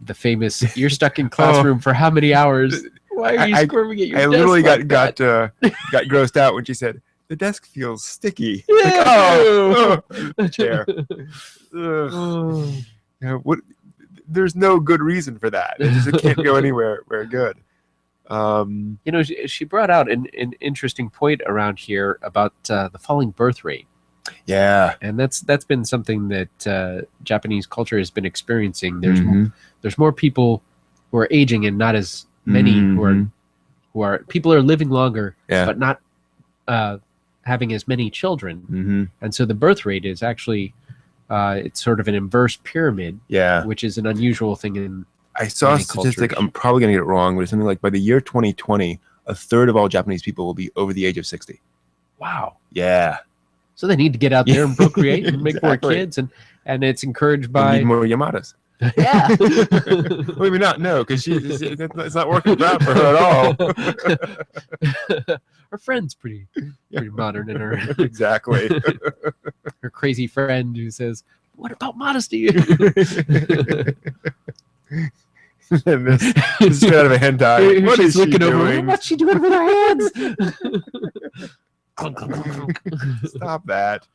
The famous, you're stuck in classroom for how many hours? Why are you squirming at your desk? I literally like got grossed out when she said, the desk feels sticky. Yeah. The chair. There's no good reason for that. It can't go anywhere good. She brought out an interesting point around here about the falling birth rate. Yeah, and that's been something that Japanese culture has been experiencing. There's more people who are aging and not as many who are people are living longer, but not having as many children. And so the birth rate is actually it's sort of an inverse pyramid. Yeah, which is an unusual thing in. I saw a statistic. I'm probably going to get it wrong, but it's something like by the year 2020, a third of all Japanese people will be over the age of 60. Wow. Yeah. So they need to get out there and procreate and make more kids, and it's encouraged by more Yamadas. Yeah. Well, maybe not. No, because it's not working out for her at all. Her friend's pretty modern in her. Exactly. Her crazy friend who says, "What about modesty?" And this is straight out of a hentai. What is she looking over? doing? What's she doing with her hands? Stop that.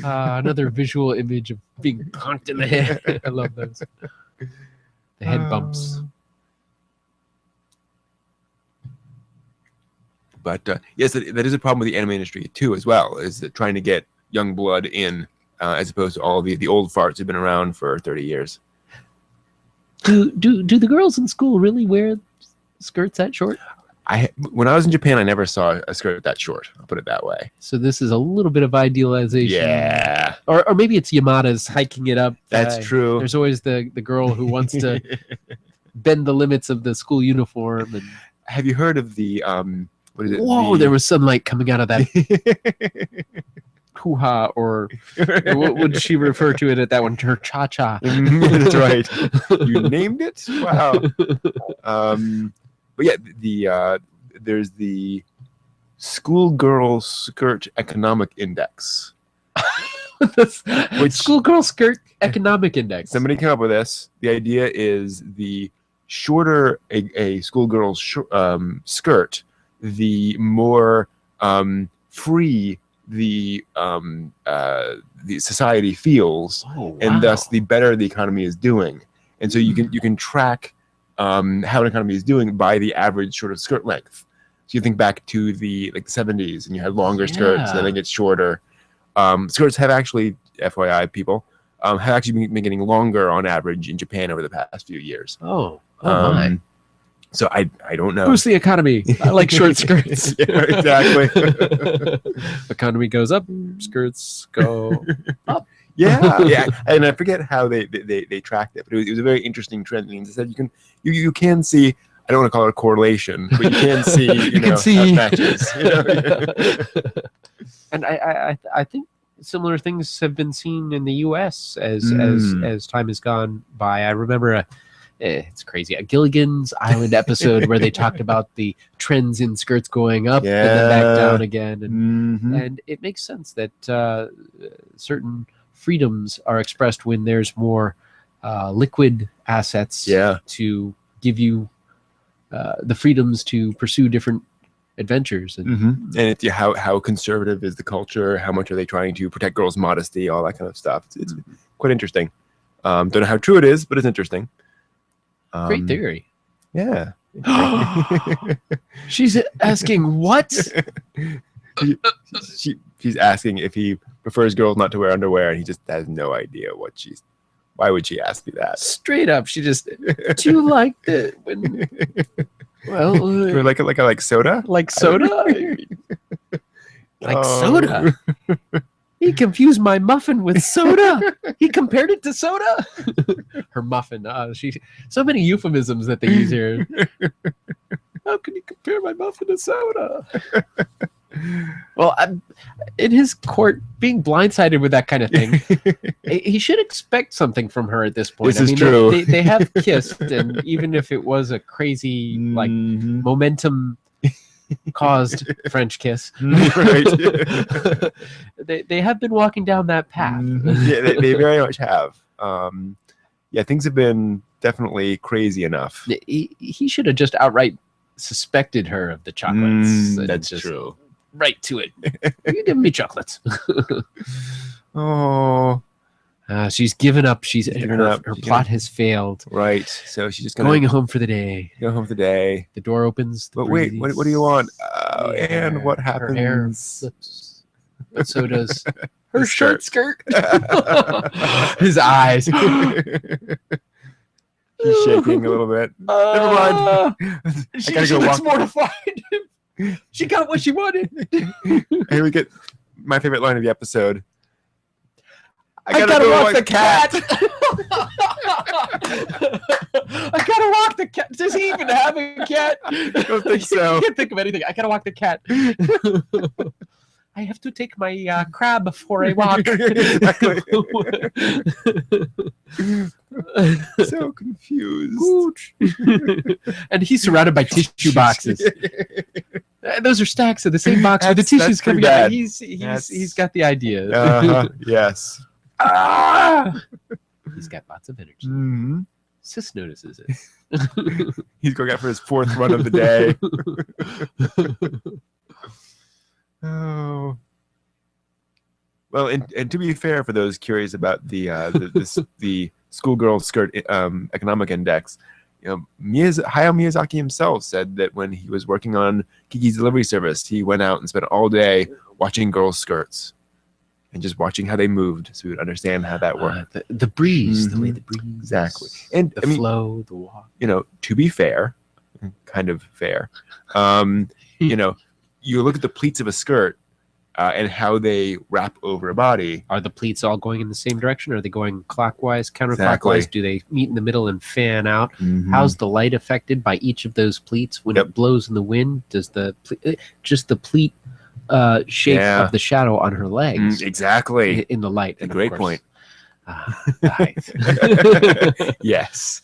Another visual image of being conked in the head. I love those. The head bumps. But yes, that is a problem with the anime industry too, as well. Is that trying to get young blood in, as opposed to all the old farts who've been around for 30 years. Do the girls in school really wear skirts that short? When I was in Japan, I never saw a skirt that short. I'll put it that way. So this is a little bit of idealization. Yeah. Or maybe it's Yamada's hiking it up. That's true. There's always the girl who wants to bend the limits of the school uniform. And have you heard of the what is it? Whoa, there was sunlight coming out of that hoo-ha, or what would she refer to it at that one? Her cha-cha. That's right. You named it? Wow. But yeah, there's the schoolgirl skirt economic index. Schoolgirl skirt economic index. Somebody came up with this. The idea is the shorter a schoolgirl's skirt, the more free the society feels, and thus the better the economy is doing. And so you can track how an economy is doing by the average sort of skirt length. So you think back to the 70s, and you had longer skirts, and then they get shorter. Skirts have actually, FYI, people, have actually been getting longer on average in Japan over the past few years. Oh my. So I don't know. Boost the economy. I like short skirts. Yeah, exactly. Economy goes up, skirts go up. Yeah. And I forget how they tracked it, but it was a very interesting trend. And they said you can see. I don't want to call it a correlation, but you can see. You can see how it matches. And I think similar things have been seen in the U.S. as time has gone by. I remember it's crazy, a Gilligan's Island episode where they talked about the trends in skirts going up and then back down again, and it makes sense that certain freedoms are expressed when there's more liquid assets to give you the freedoms to pursue different adventures. And and how conservative is the culture? How much are they trying to protect girls' modesty? All that kind of stuff. It's quite interesting. Don't know how true it is, but it's interesting. Great theory. Yeah. She's asking what? She's asking if he prefers girls not to wear underwear, and he just has no idea why would she ask me that? Straight up, she just, do you like the when? Well, like soda? Like soda? Like soda? He confused my muffin with soda. He compared it to soda. Her muffin. So many euphemisms that they use here. How can you compare my muffin to soda? Well, in his court, being blindsided with that kind of thing, he should expect something from her at this point. This is true. They have kissed, and even if it was a crazy momentum caused French kiss, right? they have been walking down that path. Yeah, they very much have. Things have been definitely crazy enough. He should have just outright suspected her of the chocolates. That's just true. Right to it. You give me chocolates. Oh. She's given up. Her plot has failed. Right. So she's just going home for the day. Go home for the day. The door opens. But wait, what do you want? And what happens? Her hair flips. But so does her short skirt. His eyes. He's shaking a little bit. Never mind. She looks mortified. She got what she wanted. Here we get my favorite line of the episode. I gotta walk the cat. I gotta walk the cat. Does he even have a cat? I don't think so. I can't think of anything. I gotta walk the cat. I have to take my crab for a walk. Exactly. So confused. And he's surrounded by tissue boxes. Those are stacks of the same box with the tissues coming out. He's got the idea. Yes. He's got lots of energy. Mm-hmm. Sis notices it. He's going out for his 4th run of the day. Oh. Well, and to be fair, for those curious about the schoolgirl skirt economic index, Hayao Miyazaki himself said that when he was working on Kiki's Delivery Service, he went out and spent all day watching girls' skirts and just watching how they moved, so he would understand how that worked. The breeze, the way the breeze, exactly, and the flow, the walk. To be fair, kind of fair, you look at the pleats of a skirt. And how they wrap over a body. Are the pleats all going in the same direction? Are they going clockwise, counterclockwise? Exactly. Do they meet in the middle and fan out? Mm-hmm. How's the light affected by each of those pleats when it blows in the wind? Does the pleat shape of the shadow on her legs exactly in the light? A great point. Yes.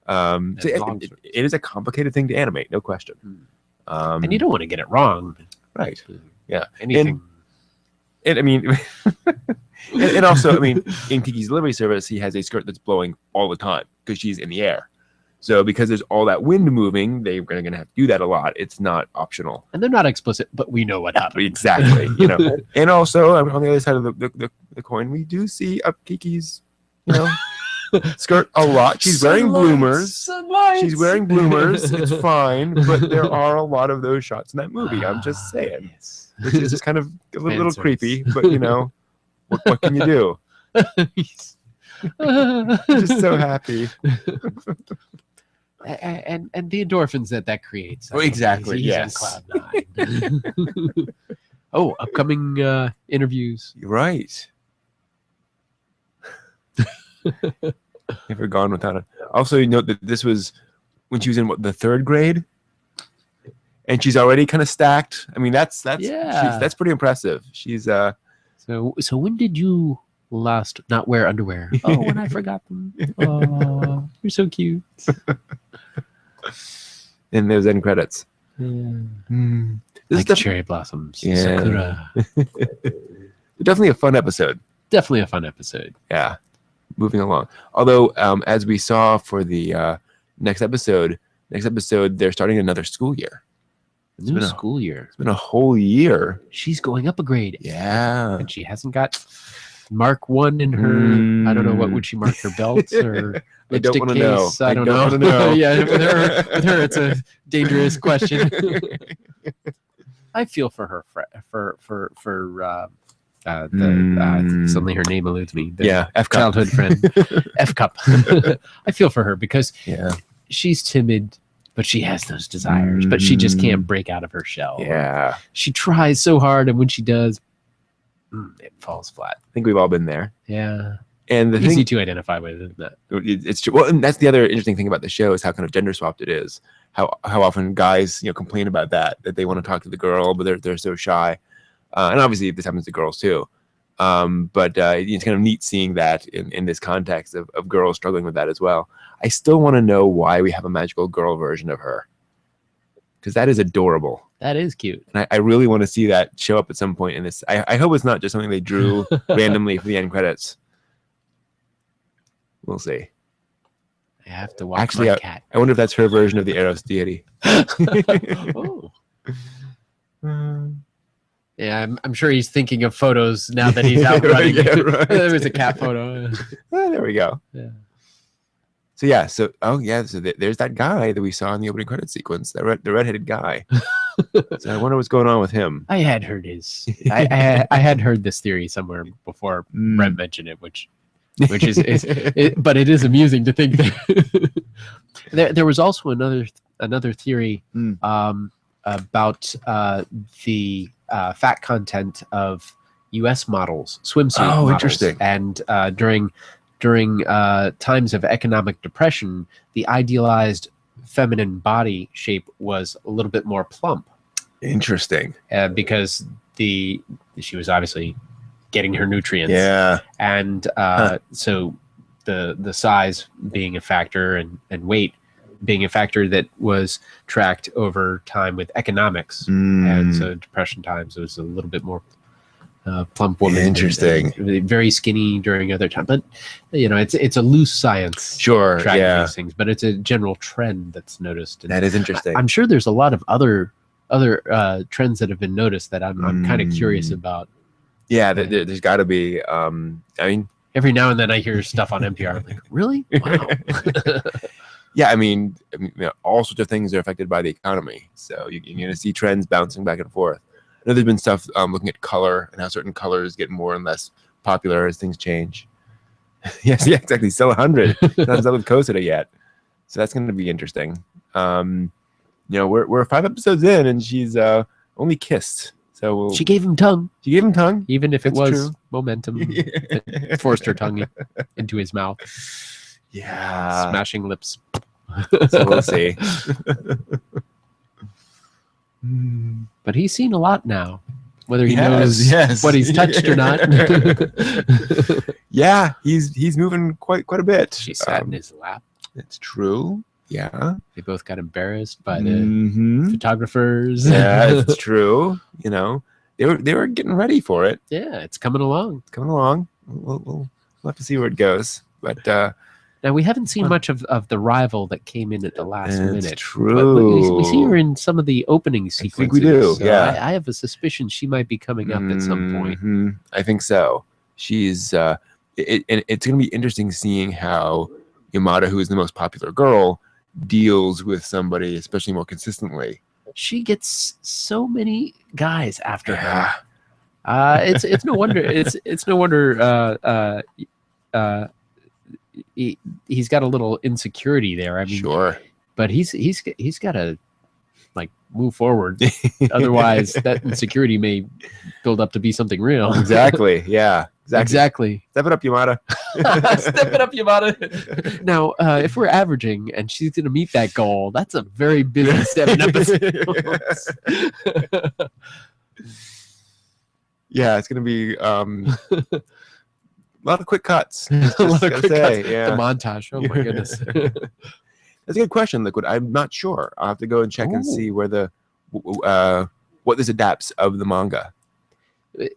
It is a complicated thing to animate, no question. And you don't want to get it wrong, right? Yeah, anything. And I mean, and also, I mean, in Kiki's Delivery Service, he has a skirt that's blowing all the time because she's in the air. So because there's all that wind moving, they're going to have to do that a lot. It's not optional. And they're not explicit, but we know what happened. Exactly. And also on the other side of the coin, we do see up Kiki's, skirt a lot. She's wearing bloomers. She's wearing bloomers. It's fine, but there are a lot of those shots in that movie. I'm just saying. Yes. Which is just kind of a little creepy, but what can you do? Just so happy. And the endorphins that creates. Exactly. He's yes. on cloud 9. Upcoming interviews. Right. Never gone without it. Also, note that this was when she was in the 3rd grade, and she's already kind of stacked. I mean, that's pretty impressive. She's So when did you last not wear underwear? Oh, when I forgot them. Oh, you're so cute. And there's end credits. Like cherry blossoms. Sakura. Definitely a fun episode. Yeah. Moving along. Although, as we saw for the next episode, they're starting another school year. School year. It's been a whole year. She's going up a grade. Yeah. And she hasn't got Mark 1 in her. I don't know, what would she mark, her belt or lipstick case? I don't know. Yeah, with her, it's a dangerous question. I feel for her suddenly her name eludes me. F-Cup. Childhood friend. F-Cup. I feel for her because she's timid, but she has those desires, but she just can't break out of her shell. Yeah. She tries so hard, and when she does, it falls flat. I think we've all been there. Yeah. And the easy thing to identify with, isn't that? It's true. Well, and that's the other interesting thing about the show is how kind of gender swapped it is. How often guys complain about that they want to talk to the girl, but they're so shy. And obviously this happens to girls too. But it's kind of neat seeing that in this context of girls struggling with that as well. I still want to know why we have a magical girl version of her, because that is adorable. That is cute. And I really want to see that show up at some point in this. I hope it's not just something they drew randomly for the end credits. We'll see. I have to watch my cat. I wonder if that's her version of the Eros deity. Oh. Yeah, I'm sure he's thinking of photos now that he's out running. Right. There was a cat photo. There we go. Yeah. So there's that guy that we saw in the opening credit sequence, the redheaded guy. So I wonder what's going on with him. I had heard I had heard this theory somewhere before Brent mentioned it, which is but it is amusing to think that there was also another theory about the fat content of U.S. models, swimsuit models. Interesting. And during times of economic depression, the idealized feminine body shape was a little bit more plump. Interesting. Because she was obviously getting her nutrients. Yeah. And so the size being a factor and weight being a factor that was tracked over time with economics. And so depression times, it was a little bit more plump woman. Interesting. And very skinny during other times. But, you know, it's a loose science. Sure, tracking these things, but it's a general trend that's noticed. And that is interesting. I'm sure there's a lot of other trends that have been noticed that I'm kind of curious about. Yeah, there's got to be. I mean, every now and then I hear stuff on NPR. I'm like, really? Wow. Yeah, I mean, you know, all sorts of things are affected by the economy. So you're going to see trends bouncing back and forth. I know there's been stuff looking at color and how certain colors get more and less popular as things change. Yes, yeah, exactly. Still 100. Not done with Kosada yet. So that's going to be interesting. You know, we're 5 episodes in, and she's only kissed. So she gave him tongue. She gave him tongue, even if it that's was true. Momentum. It forced her tongue into his mouth. Yeah, smashing lips. So we'll see. But he's seen a lot now, whether he knows what he's touched or not. Yeah, he's moving quite a bit. She sat in his lap. It's true. Yeah, they both got embarrassed by the photographers. Yeah, it's true. You know, they were getting ready for it. Yeah, it's coming along. It's coming along. We'll have to see where it goes. But now we haven't seen much of the rival that came in at the last minute. It's true. But we see her in some of the opening sequences. I think we do. So yeah, I have a suspicion she might be coming up at some point. I think so. She's and it's going to be interesting seeing how Yamada, who is the most popular girl, deals with somebody, especially more consistently. She gets so many guys after her. It's no wonder. It's no wonder. He's got a little insecurity there. I mean, sure, but he's got to like move forward. Otherwise, that insecurity may build up to be something real. Exactly. Yeah. Exactly. Step it up, Yamada. Step it up, Yamada. Now, if we're averaging and she's going to meet that goal, that's a very busy 7 episodes. Yeah, it's going to be a lot of quick cuts. A lot of quick cuts. Yeah. The montage. Oh my goodness. That's a good question, Liquid. I'm not sure. I'll have to go and check and see where the what this adapts of the manga.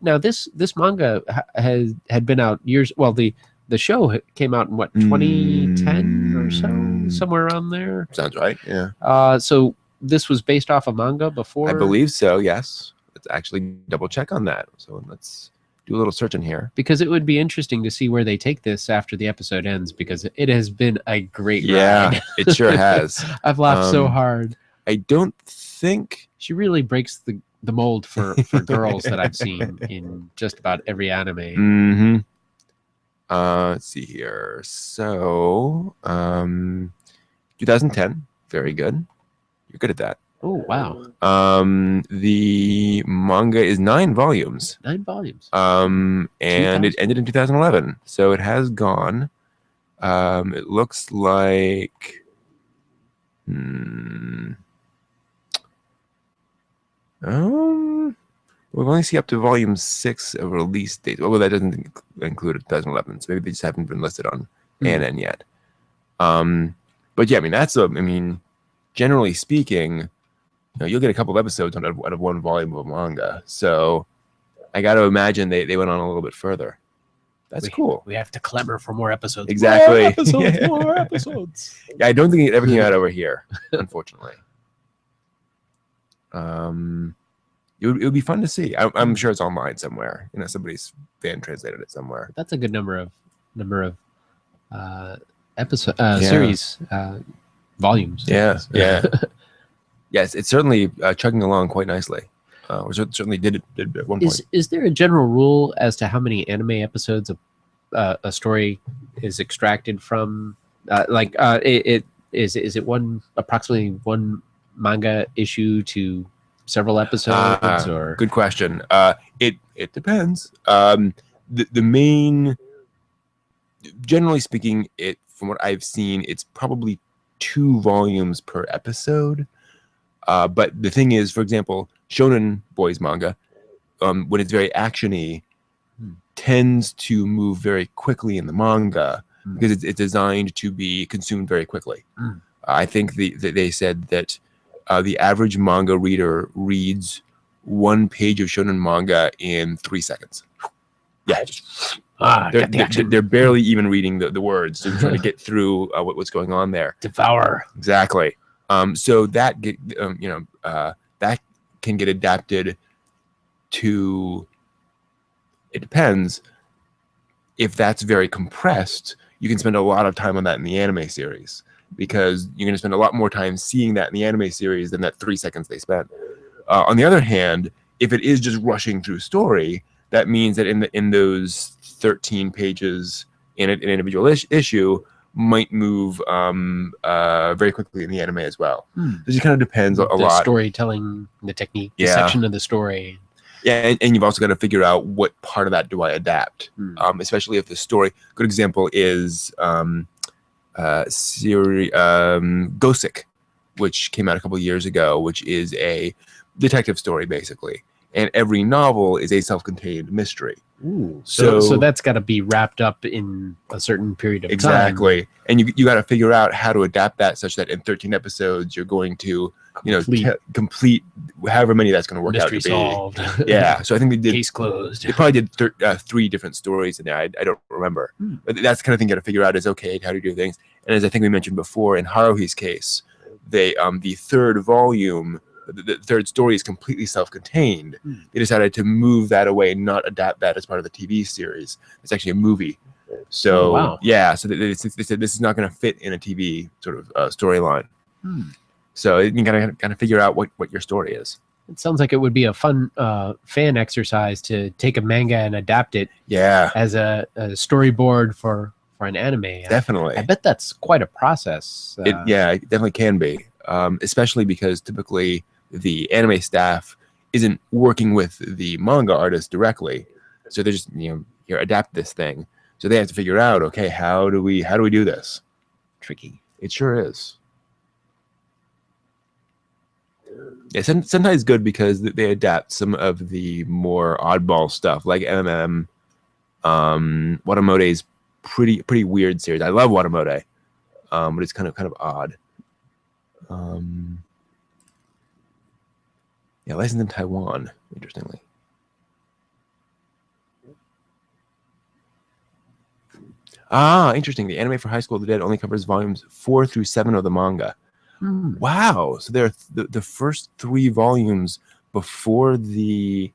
Now this manga had been out years. Well, the show came out in what 2010 or so, somewhere around there. Sounds right. Yeah. So this was based off a manga before. I believe so. Yes. Let's actually double check on that. So let's do a little search in here, because it would be interesting to see where they take this after the episode ends, because it has been a great ride. It sure has. I've laughed so hard. I don't think she really breaks the mold for girls that I've seen in just about every anime. Let's see here. So 2010, very good. You're good at that. Oh wow. The manga is 9 volumes. 9 volumes. And it ended in 2011. So it has gone. It looks like we'll only see up to volume 6 of release date. Well, that doesn't include 2011, so maybe they just haven't been listed on ANN yet. But yeah, I mean, generally speaking, you'll get a couple of episodes out of 1 volume of a manga. So I got to imagine they went on a little bit further. That's cool. We have to clamor for more episodes. Exactly. More episodes. More episodes. Yeah, I don't think it ever came out over here, unfortunately. It would be fun to see. I'm sure it's online somewhere. Somebody's fan translated it somewhere. That's a good number of episode series volumes. Yeah, yeah. Yes, it's certainly chugging along quite nicely. Or certainly did at one point. Is there a general rule as to how many anime episodes a story is extracted from? Is it approximately one manga issue to several episodes? Or good question. It depends. The main, generally speaking, from what I've seen, it's probably 2 volumes per episode. But the thing is, for example, Shonen Boys manga, when it's very actiony, tends to move very quickly in the manga, because it's designed to be consumed very quickly. I think they said that the average manga reader reads one page of shonen manga in 3 seconds. Yeah, just they're barely even reading the words, so trying to get through what's going on there. Devour. Exactly. So that that can get adapted to. It depends. If that's very compressed, you can spend a lot of time on that in the anime series, because you're going to spend a lot more time seeing that in the anime series than that 3 seconds they spent. On the other hand, if it is just rushing through story, that means that in those 13 pages in an individual issue might move very quickly in the anime as well. It just kind of depends a lot. The storytelling, the technique, the section of the story. Yeah, and you've also got to figure out what part of that do I adapt, especially if the story. Good example is Gosick, which came out a couple of years ago, which is a detective story basically, and every novel is a self-contained mystery. Ooh, so that's got to be wrapped up in a certain period of time. Exactly, and you got to figure out how to adapt that such that in 13 episodes you're going to complete however many that's going to work out to be. Solved. Yeah, so I think they did. Case closed. They probably did 3 different stories in there. I don't remember, but that's the kind of thing you got to figure out is okay, how do you do things. And as I think we mentioned before, in Haruhi's case, they the third volume. The third story is completely self-contained. They decided to move that away and not adapt that as part of the TV series. It's actually a movie. So yeah, so they said this is not going to fit in a TV sort of storyline. So you gotta kind of figure out what your story is. It sounds like it would be a fun fan exercise to take a manga and adapt it. Yeah, as a storyboard for an anime. Definitely. I bet that's quite a process. It definitely can be, especially because typically the anime staff isn't working with the manga artist directly, so they're just here, adapt this thing. So they have to figure out, okay, how do we do this? Tricky. It sure is. Yeah, sometimes good because they adapt some of the more oddball stuff, like MMM. Watamote's pretty weird series. I love Watamote, but it's kind of odd. Yeah, licensed in Taiwan, interestingly. Interesting. The anime for High School of the Dead only covers volumes 4 through 7 of the manga. Wow. So they're the first 3 volumes before the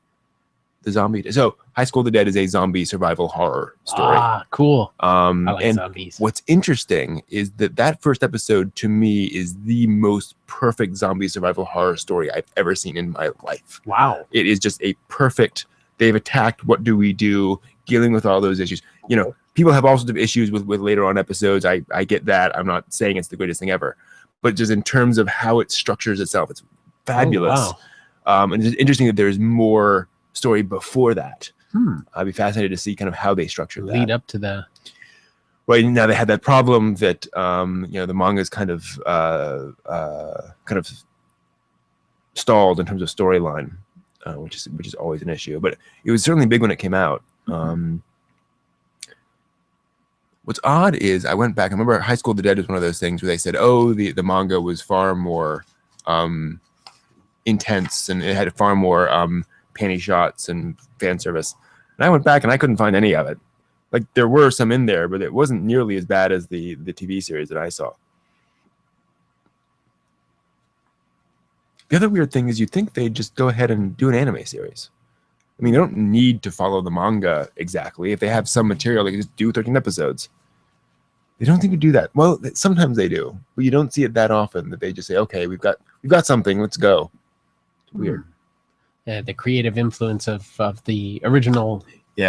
zombie. So High School of the Dead is a zombie survival horror story. Cool. I like zombies. What's interesting is that first episode to me is the most perfect zombie survival horror story I've ever seen in my life. Wow. It is just a perfect, they've attacked what do we do, dealing with all those issues. People have all sorts of issues with later on episodes. I get that. I'm not saying it's the greatest thing ever. But just in terms of how it structures itself, it's fabulous. Oh, wow. And it's interesting that there's more story before that. I'd be fascinated to see kind of how they structured that. Lead up to the... Right now, they had that problem that the manga is kind of stalled in terms of storyline, which is always an issue. But it was certainly big when it came out. What's odd is I went back. I remember High School of the Dead was one of those things where they said, "Oh, the manga was far more intense and it had far more panty shots and fan service." And I went back and I couldn't find any of it. Like there were some in there, but it wasn't nearly as bad as the TV series that I saw. The other weird thing is you'd think they'd just go ahead and do an anime series. I mean, they don't need to follow the manga exactly. If they have some material, they can just do 13 episodes. They don't think to do that. Well, sometimes they do, but you don't see it that often that they just say, "Okay, we've got something. Let's go." It's weird. The creative influence of the original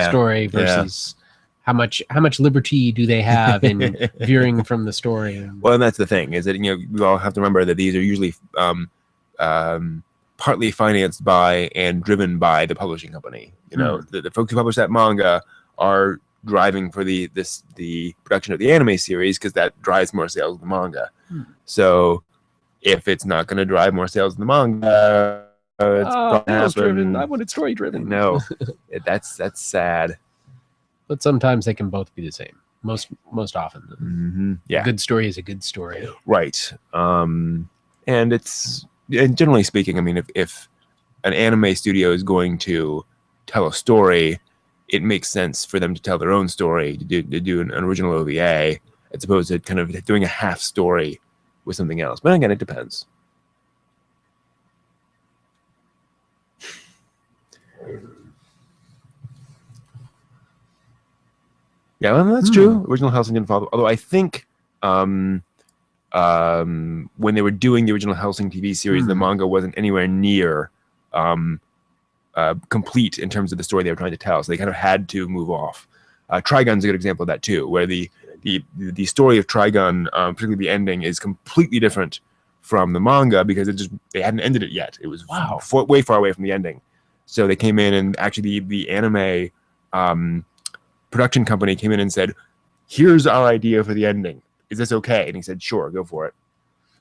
story versus how much liberty do they have in veering from the story. Well, and that's the thing is that we all have to remember that these are usually partly financed by and driven by the publishing company. The folks who publish that manga are driving for the production of the anime series because that drives more sales of the manga. So if it's not going to drive more sales of the manga, it's driven. I wanted story driven. No, that's sad. But sometimes they can both be the same. most often. Yeah, A good story is a good story. right. And generally speaking, I mean, if an anime studio is going to tell a story, it makes sense for them to tell their own story, to do an original OVA, as opposed to kind of doing a half story with something else. But again, it depends. Yeah, well, that's true. Original Hellsing didn't follow. Although I think when they were doing the original Hellsing TV series, the manga wasn't anywhere near complete in terms of the story they were trying to tell. So they kind of had to move off. Trigun's a good example of that too, where the story of Trigun, particularly the ending, is completely different from the manga because they hadn't ended it yet. It was way far away from the ending. So they came in, and actually the anime production company came in and said, "Here's our idea for the ending. Is this okay?" And he said, "Sure, go for it."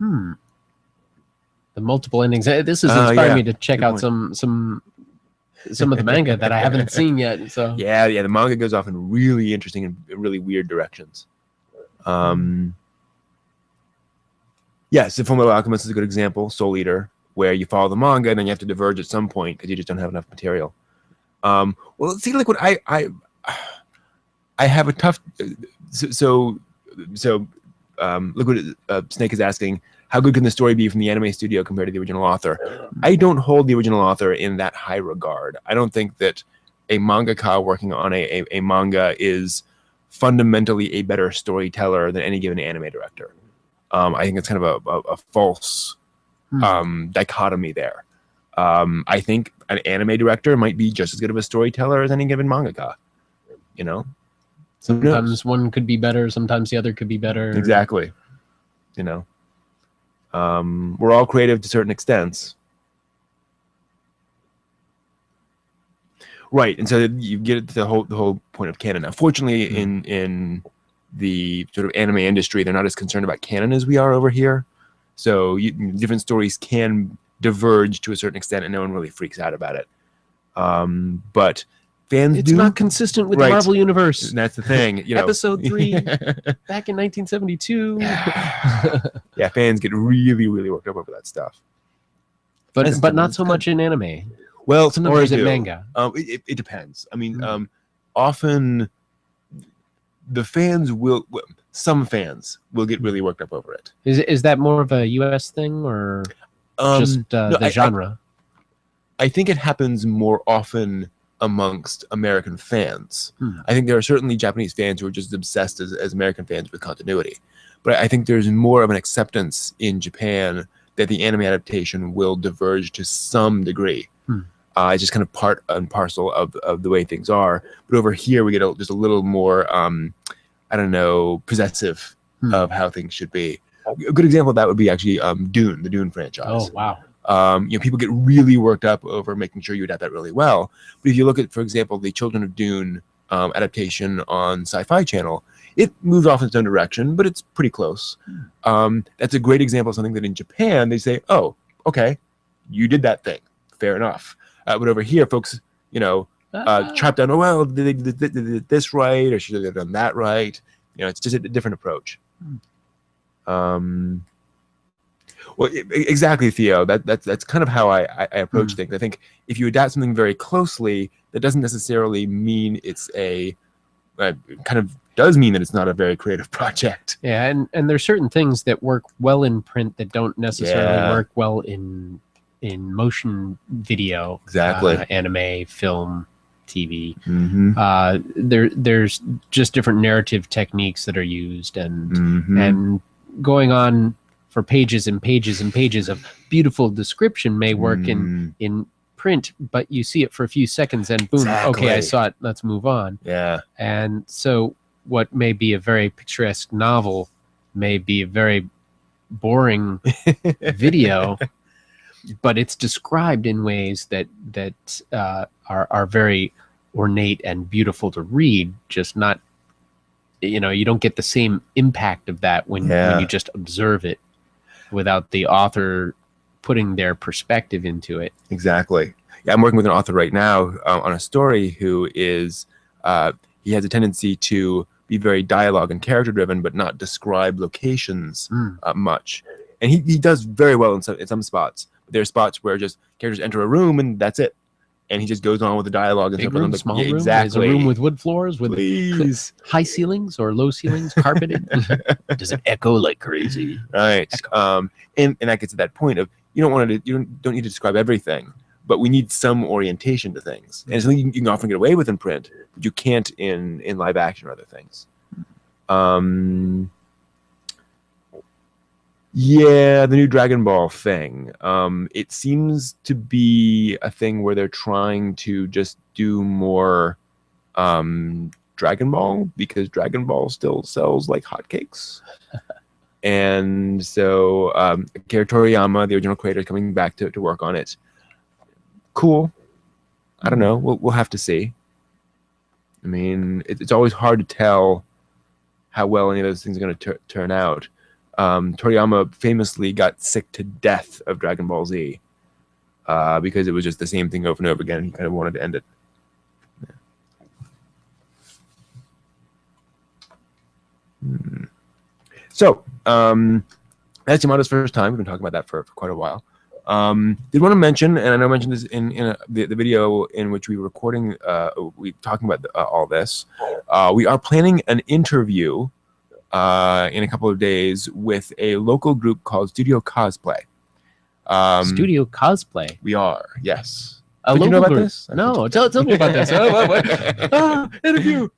The multiple endings. This has inspired me to check out some of the manga that I haven't seen yet. So yeah, the manga goes off in really interesting and really weird directions. Yes, the Fullmetal Alchemist is a good example. Soul Eater, where you follow the manga and then you have to diverge at some point because you just don't have enough material. Well, see, like what I have a tough. So look what Snake is asking. How good can the story be from the anime studio compared to the original author? I don't hold the original author in that high regard. I don't think that a mangaka working on a manga is fundamentally a better storyteller than any given anime director. I think it's kind of a false dichotomy there. I think an anime director might be just as good of a storyteller as any given mangaka. You know? Sometimes one could be better, sometimes the other could be better. Exactly. You know? We're all creative to certain extents. Right, and so you get the whole point of canon. Now, fortunately, in the sort of anime industry, they're not as concerned about canon as we are over here. So different stories can diverge to a certain extent, and no one really freaks out about it. But fans it's not consistent with the Marvel universe. And that's the thing. You know, Episode 3, back in 1972. Yeah, fans get really, really worked up over that stuff. But not so much in anime. Well, sometimes or is it manga? It depends. I mean, often the fans will. Some fans will get really worked up over it. Is that more of a U.S. thing or just the genre? I think it happens more often amongst American fans. I think there are certainly Japanese fans who are just obsessed as American fans with continuity. But I think there's more of an acceptance in Japan that the anime adaptation will diverge to some degree. It's just kind of part and parcel of the way things are. But over here, we get just a little more, I don't know, possessive of how things should be. A good example of that would be actually Dune, the Dune franchise. Oh, wow. You know, people get really worked up over making sure you adapt that really well. But if you look at, for example, the Children of Dune adaptation on Sci-Fi Channel, it moves off in its own direction, but it's pretty close. That's a great example of something that in Japan, they say, oh, okay, you did that thing. Fair enough. But over here, folks, you know, chop down, oh, well, did they did this right, or should they have done that right? You know, it's just a different approach. Well, exactly, Theo. That's kind of how I approach things. I think if you adapt something very closely, that doesn't necessarily mean it's kind of does mean that it's not a very creative project. Yeah, and there's certain things that work well in print that don't necessarily work well in motion video. Exactly. Anime, film, TV. There's just different narrative techniques that are used, and going on for pages and pages and pages of beautiful description may work in print, but you see it for a few seconds and boom, okay, I saw it, let's move on. Yeah. And so what may be a very picturesque novel may be a very boring video, but it's described in ways that are very ornate and beautiful to read, just not, you know, you don't get the same impact of that when you just observe it without the author putting their perspective into it. Exactly. Yeah, I'm working with an author right now on a story who is he has a tendency to be very dialogue and character driven, but not describe locations much. And he does very well in some spots. There are spots where just characters enter a room and that's it. And he just goes on with the dialogue and Big stuff. room, small room. Exactly. Is a room with wood floors, with Please. high ceilings or low ceilings, carpeted? Does it echo like crazy? Right. And that gets to that point of you don't need to describe everything, but we need some orientation to things. And it's something you can often get away with in print, but you can't in live action or other things. Yeah, the new Dragon Ball thing. It seems to be a thing where they're trying to just do more Dragon Ball because Dragon Ball still sells like hotcakes. And so Akira Toriyama, the original creator, is coming back to work on it. Cool. I don't know. We'll have to see. I mean, it's always hard to tell how well any of those things are going to turn out. Toriyama famously got sick to death of Dragon Ball Z because it was just the same thing over and over again. He kind of wanted to end it. Yeah. So that's Yamada's first time. We've been talking about that for quite a while. Did want to mention, and I know I mentioned this in the video in which we were recording, we talking about all this. We are planning an interview in a couple of days with a local group called Studio Cosplay. Studio Cosplay? We are, yes. A Did you know about group? this? No, tell me about this. Interview.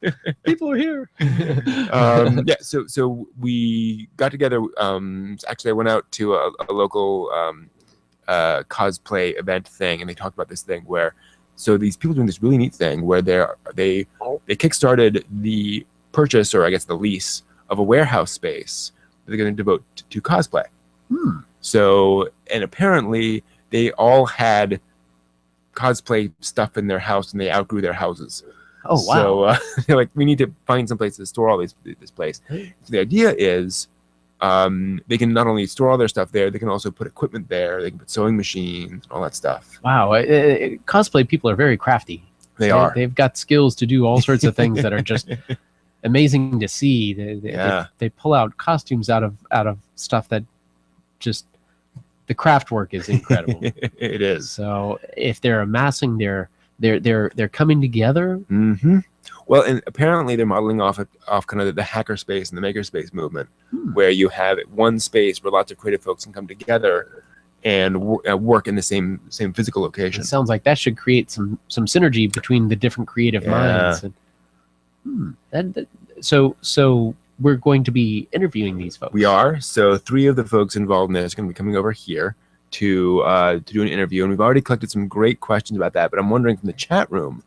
People are here. Yeah, so we got together. Actually, I went out to a local cosplay event thing, and they talked about this thing where, so these people doing this really neat thing where they kickstarted the purchase, or I guess the lease, of a warehouse space that they're going to devote to cosplay. So, and apparently they all had cosplay stuff in their house and they outgrew their houses. Oh, wow. So they're like, we need to find some place to store all this place. So the idea is they can not only store all their stuff there, they can also put equipment there. They can put sewing machines, all that stuff. Wow. Cosplay people are very crafty. They are. They've got skills to do all sorts of things that are just amazing to see. They pull out costumes out of stuff that just, the craft work is incredible. It is. So if they're amassing they're coming together. Well, and apparently they're modeling off kind of the hacker space and the maker space movement, where you have one space where lots of creative folks can come together and work in the same physical location. It sounds like that should create some synergy between the different creative minds. And, so we're going to be interviewing these folks. We are. So 3 of the folks involved in this are going to be coming over here to do an interview, and we've already collected some great questions about that. But I'm wondering from the chat room,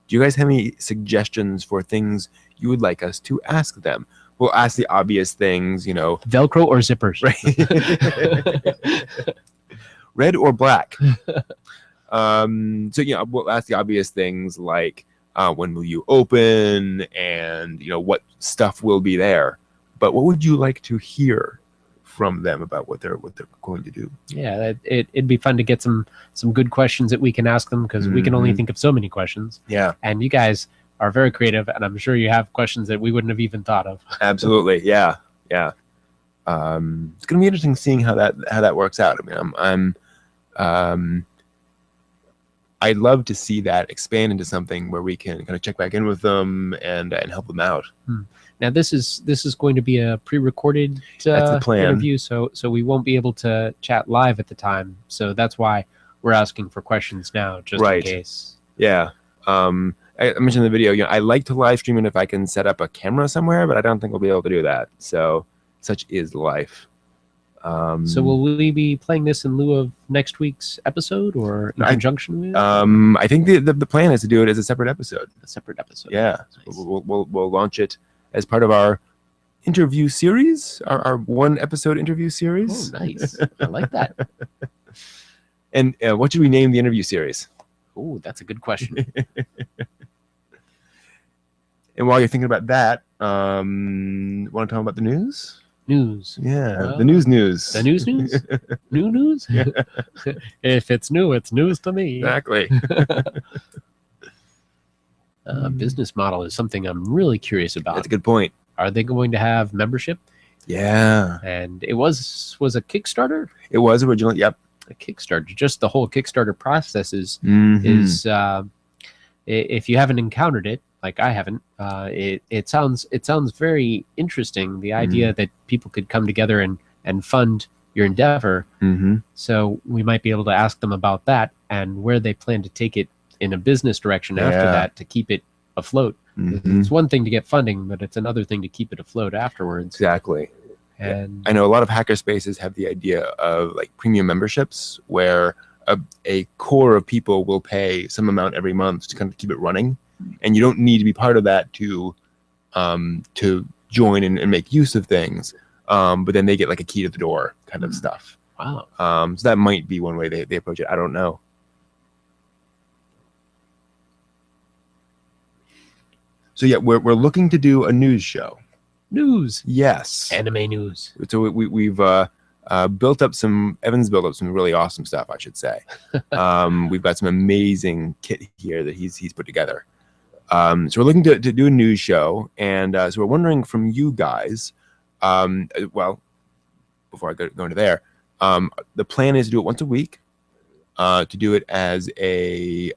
do you guys have any suggestions for things you would like us to ask them? We'll ask the obvious things, Velcro or zippers, right? Red or black. So we'll ask the obvious things like when will you open, and what stuff will be there. But what would you like to hear from them about what they're going to do? Yeah, it'd be fun to get some good questions that we can ask them, because we can only think of so many questions. Yeah, and you guys are very creative, and I'm sure you have questions that we wouldn't have even thought of. Absolutely, yeah. It's going to be interesting seeing how that works out. I mean, I'd love to see that expand into something where we can kind of check back in with them and help them out. Now this is going to be a pre-recorded that's the plan. Interview, so we won't be able to chat live at the time. So that's why we're asking for questions now, just in case. Yeah. I mentioned in the video, I like to live stream it if I can set up a camera somewhere, but I don't think we'll be able to do that. So such is life. So will we be playing this in lieu of next week's episode, or in conjunction with? I think the plan is to do it as a separate episode. A separate episode. Yeah. Nice. We'll launch it as part of our interview series, our 1-episode interview series. Oh, nice. I like that. And what should we name the interview series? Oh, that's a good question. And while you're thinking about that, want to talk about the news? News. Yeah, the news. The news? New news? Yeah. If it's new, it's news to me. Exactly. Business model is something I'm really curious about. That's a good point. Are they going to have membership? Yeah. And it was a Kickstarter? It was originally, yep. A Kickstarter. Just the whole Kickstarter process is if you haven't encountered it, like I haven't, it sounds very interesting. The idea that people could come together and fund your endeavor. So we might be able to ask them about that and where they plan to take it in a business direction after that to keep it afloat. It's one thing to get funding, but it's another thing to keep it afloat afterwards. Exactly. And I know a lot of hackerspaces have the idea of like premium memberships where a core of people will pay some amount every month to kind of keep it running, and you don't need to be part of that to join and make use of things. But then they get like a key to the door kind of stuff. Wow. So that might be one way they approach it. I don't know. So yeah, we're looking to do a news show. News. Yes. Anime news. So we've built up some. Evan's built up some really awesome stuff, I should say. We've got some amazing kit here that he's put together. So we're looking to do a news show, and so we're wondering from you guys. Well, before I go into there, the plan is to do it once a week. To do it as a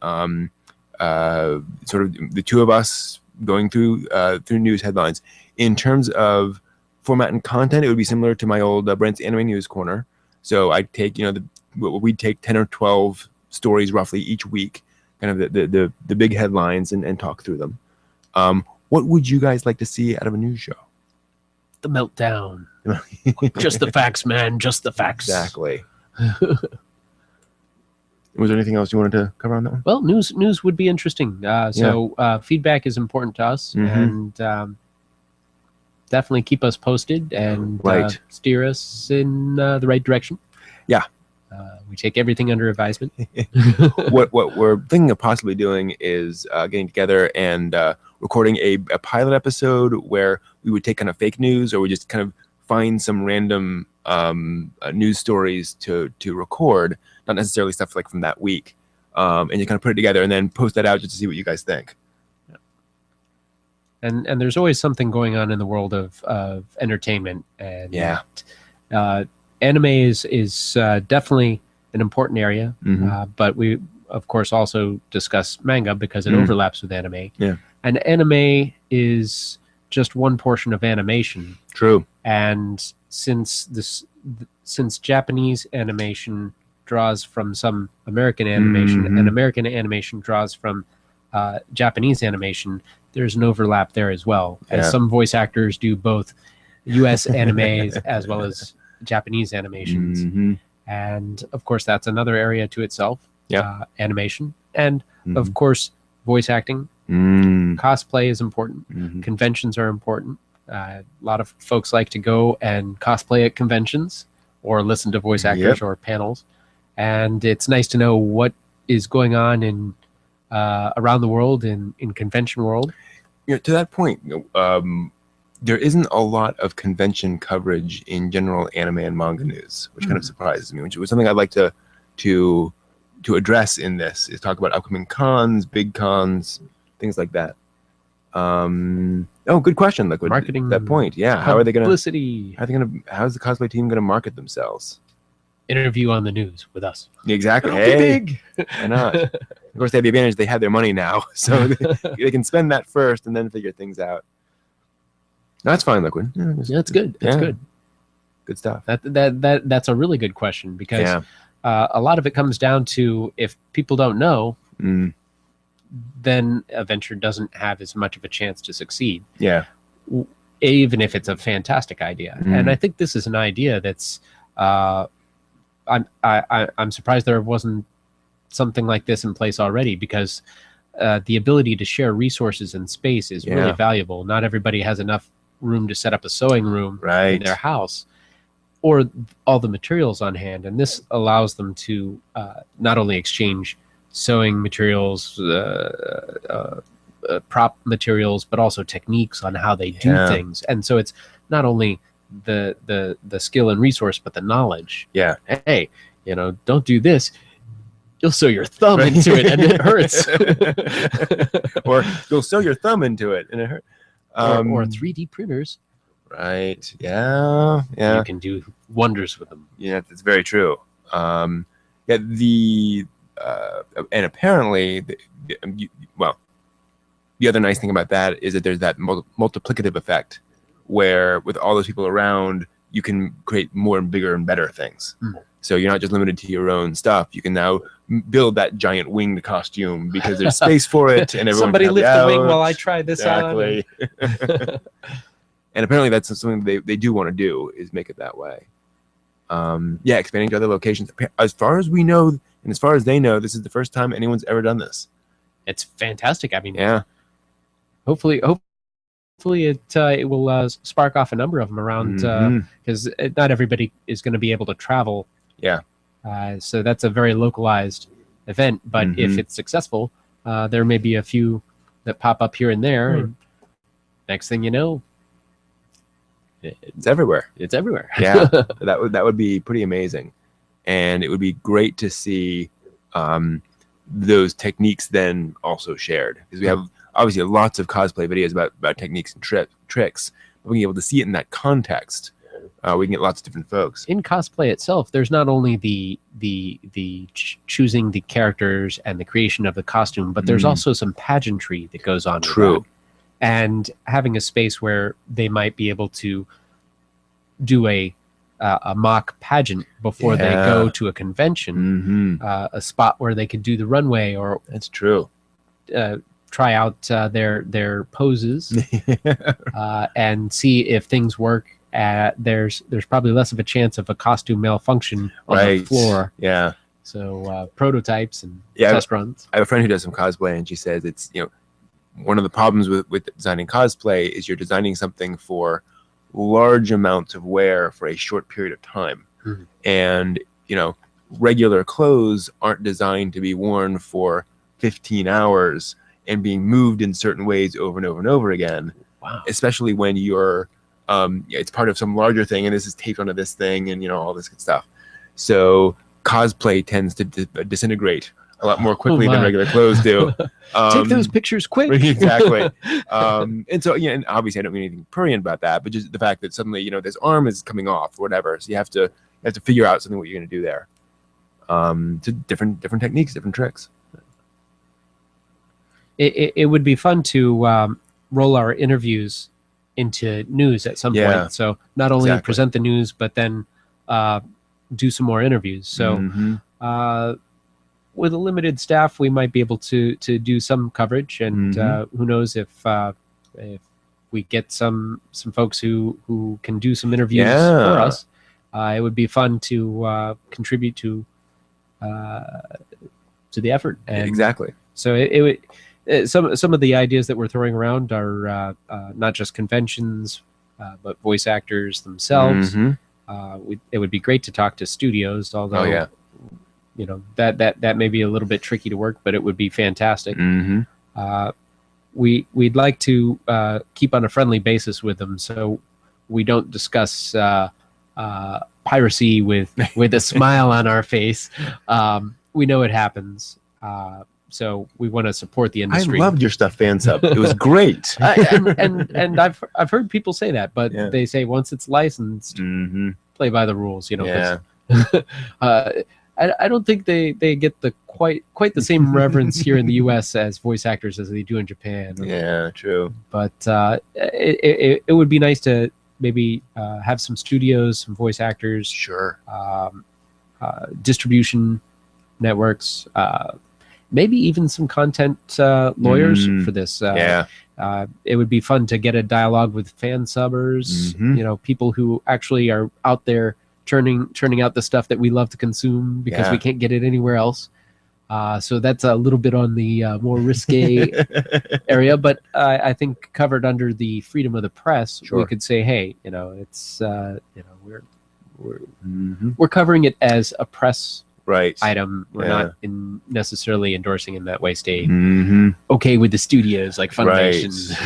sort of the two of us going through news headlines. In terms of format and content, it would be similar to my old Brent's Anime News Corner. So I'd take, we'd take 10 or 12 stories roughly each week, kind of the big headlines, and talk through them. What would you guys like to see out of a news show? The meltdown. Just the facts, man. Just the facts. Exactly. Was there anything else you wanted to cover on that one? Well, news would be interesting. Feedback is important to us, and definitely keep us posted and steer us in the right direction. Yeah. We take everything under advisement. What we're thinking of possibly doing is getting together and recording a pilot episode where we would take kind of fake news, or we just kind of find some random news stories to record, not necessarily stuff like from that week, and you kind of put it together and then post that out just to see what you guys think. And there's always something going on in the world of entertainment, and anime is definitely an important area, but we of course also discuss manga because it overlaps with anime. Yeah, and anime is just one portion of animation. True. And since Japanese animation draws from some American animation, and American animation draws from Japanese animation, there's an overlap there as well. As some voice actors do both U.S. animes as well as Japanese animations. And of course, that's another area to itself. Animation. And of course, voice acting. Cosplay is important. Conventions are important. A lot of folks like to go and cosplay at conventions or listen to voice actors or panels. And it's nice to know what is going on in around the world in convention world. To that point, there isn't a lot of convention coverage in general anime and manga news, which kind of surprises me, which was something I'd like to address in this, is talk about upcoming cons, big cons, things like that. Good question, Liquid. Marketing. That point, yeah. How are they going to publicity? How's the cosplay team going to market themselves? Interview on the news with us. Exactly. Big. Why not? Of course, they have the advantage they have their money now, so they can spend that first and then figure things out. That's fine, Liquid. That's good. That's good. Good stuff. That's a really good question, because a lot of it comes down to, if people don't know, then a venture doesn't have as much of a chance to succeed. Yeah. Even if it's a fantastic idea. And I think this is an idea that's I'm surprised there wasn't something like this in place already, because the ability to share resources and space is really valuable. Not everybody has enough room to set up a sewing room in their house, or all the materials on hand. And this allows them to not only exchange sewing materials, prop materials, but also techniques on how they do things. And so it's not only the skill and resource, but the knowledge. Hey, don't do this. you'll sew your thumb into it and it hurts. Or you'll sew your thumb into it and it hurts. Or 3D printers. Right. Yeah. Yeah. You can do wonders with them. Yeah, that's very true. Yeah. And apparently, the other nice thing about that is that there's that multiplicative effect, where with all those people around, you can create more and bigger and better things. So you're not just limited to your own stuff. You can now build that giant winged costume because there's space for it, and everyone somebody can lift help the you wing out. while I try this Exactly. on. And apparently that's something they do want to do, is make it that way. Yeah, expanding to other locations. As far as we know, and as far as they know, this is the first time anyone's ever done this. It's fantastic. I mean, Yeah. Hopefully it will spark off a number of them around, because not everybody is going to be able to travel. Yeah. So that's a very localized event. But if it's successful, there may be a few that pop up here and there. And next thing you know, it's everywhere. It's everywhere. Yeah, that would be pretty amazing, and it would be great to see those techniques then also shared, because we have obviously lots of cosplay videos about techniques and tricks, but being able to see it in that context, we can get lots of different folks. In cosplay itself, there's not only the choosing the characters and the creation of the costume, but there's also some pageantry that goes on. True. With that. And having a space where they might be able to do a mock pageant before they go to a convention, a spot where they could do the runway, or that's true. Try out their poses and see if things work. There's probably less of a chance of a costume malfunction on the floor. Yeah. So prototypes and Yeah, test runs. I have a friend who does some cosplay, and she says it's, you know, one of the problems with designing cosplay is you're designing something for large amounts of wear for a short period of time. And, you know, regular clothes aren't designed to be worn for 15 hours and being moved in certain ways over and over and over again. Wow. Especially when you're, it's part of some larger thing, and this is taped onto this thing, and, you know, all this good stuff. So cosplay tends to disintegrate a lot more quickly than regular clothes do. Take those pictures quick. Exactly. And so, yeah, and obviously I don't mean anything prurient about that, but just the fact that suddenly, you know, this arm is coming off or whatever. So you have to figure out something what you're going to do there. To different techniques, different tricks. It would be fun to roll our interviews into news at some point. So not only present the news, but then do some more interviews. So with a limited staff, we might be able to do some coverage, and who knows if we get some folks who can do some interviews for us. It would be fun to contribute to the effort. And exactly. So it would. Some of the ideas that we're throwing around are not just conventions, but voice actors themselves. It would be great to talk to studios, although you know that may be a little bit tricky to work, but it would be fantastic. We'd like to keep on a friendly basis with them, so we don't discuss piracy with a smile on our face. We know it happens. So we want to support the industry. I loved your stuff fan sub. It was great. and I've heard people say that, but they say once it's licensed, play by the rules. You know. I don't think they get the quite the same reverence here in the U.S. as voice actors as they do in Japan. Yeah, true. But it would be nice to maybe have some studios, some voice actors, distribution networks. Maybe even some content lawyers for this. It would be fun to get a dialogue with fan subbers, you know, people who actually are out there churning out the stuff that we love to consume because we can't get it anywhere else. So that's a little bit on the more risque area, but I think covered under the freedom of the press, we could say, hey, you know, it's you know, we're covering it as a press item. We're not necessarily endorsing in that way. Stay okay with the studios like Funimation.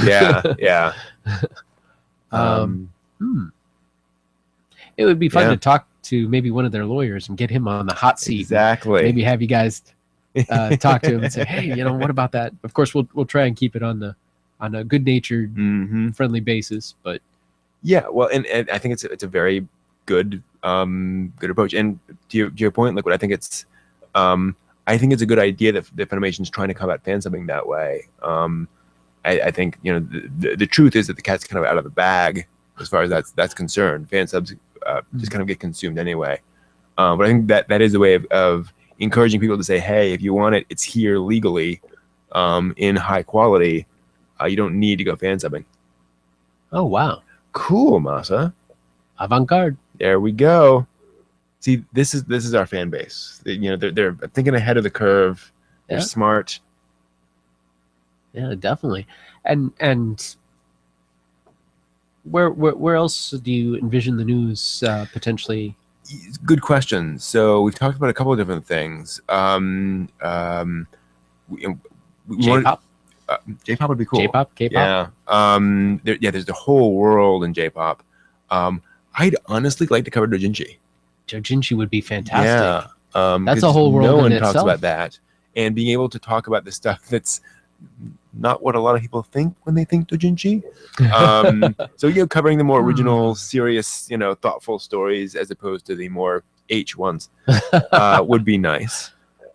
It would be fun to talk to maybe one of their lawyers and get him on the hot seat. Exactly. Maybe have you guys talk to him and say, hey, what about that? Of course, we'll try and keep it on a good-natured, friendly basis. But yeah, well, and I think it's a very good good approach. And to your point, like what I think it's a good idea that Funimation's trying to combat fan subbing that way. I think the truth is that the cat's kind of out of the bag as far as that's concerned. Fan subs just kind of get consumed anyway. But I think that is a way of encouraging people to say, hey, if you want it, it's here legally, in high quality. You don't need to go fan subbing. oh wow, Cool, Masa. avant-garde. There we go. See, this is our fan base. They're thinking ahead of the curve. They're Yeah. smart. Yeah, definitely. And where else do you envision the news potentially? Good question. So we've talked about a couple of different things. J-pop, J-pop would be cool. J-pop, K-pop. Yeah. There's the whole world in J-pop. I'd honestly like to cover doujinshi. Dojinshi would be fantastic. Yeah. That's a whole world No in one itself. talks about that, and being able to talk about the stuff that's not what a lot of people think when they think doujinshi. So covering the more original, serious, thoughtful stories as opposed to the more H ones would be nice.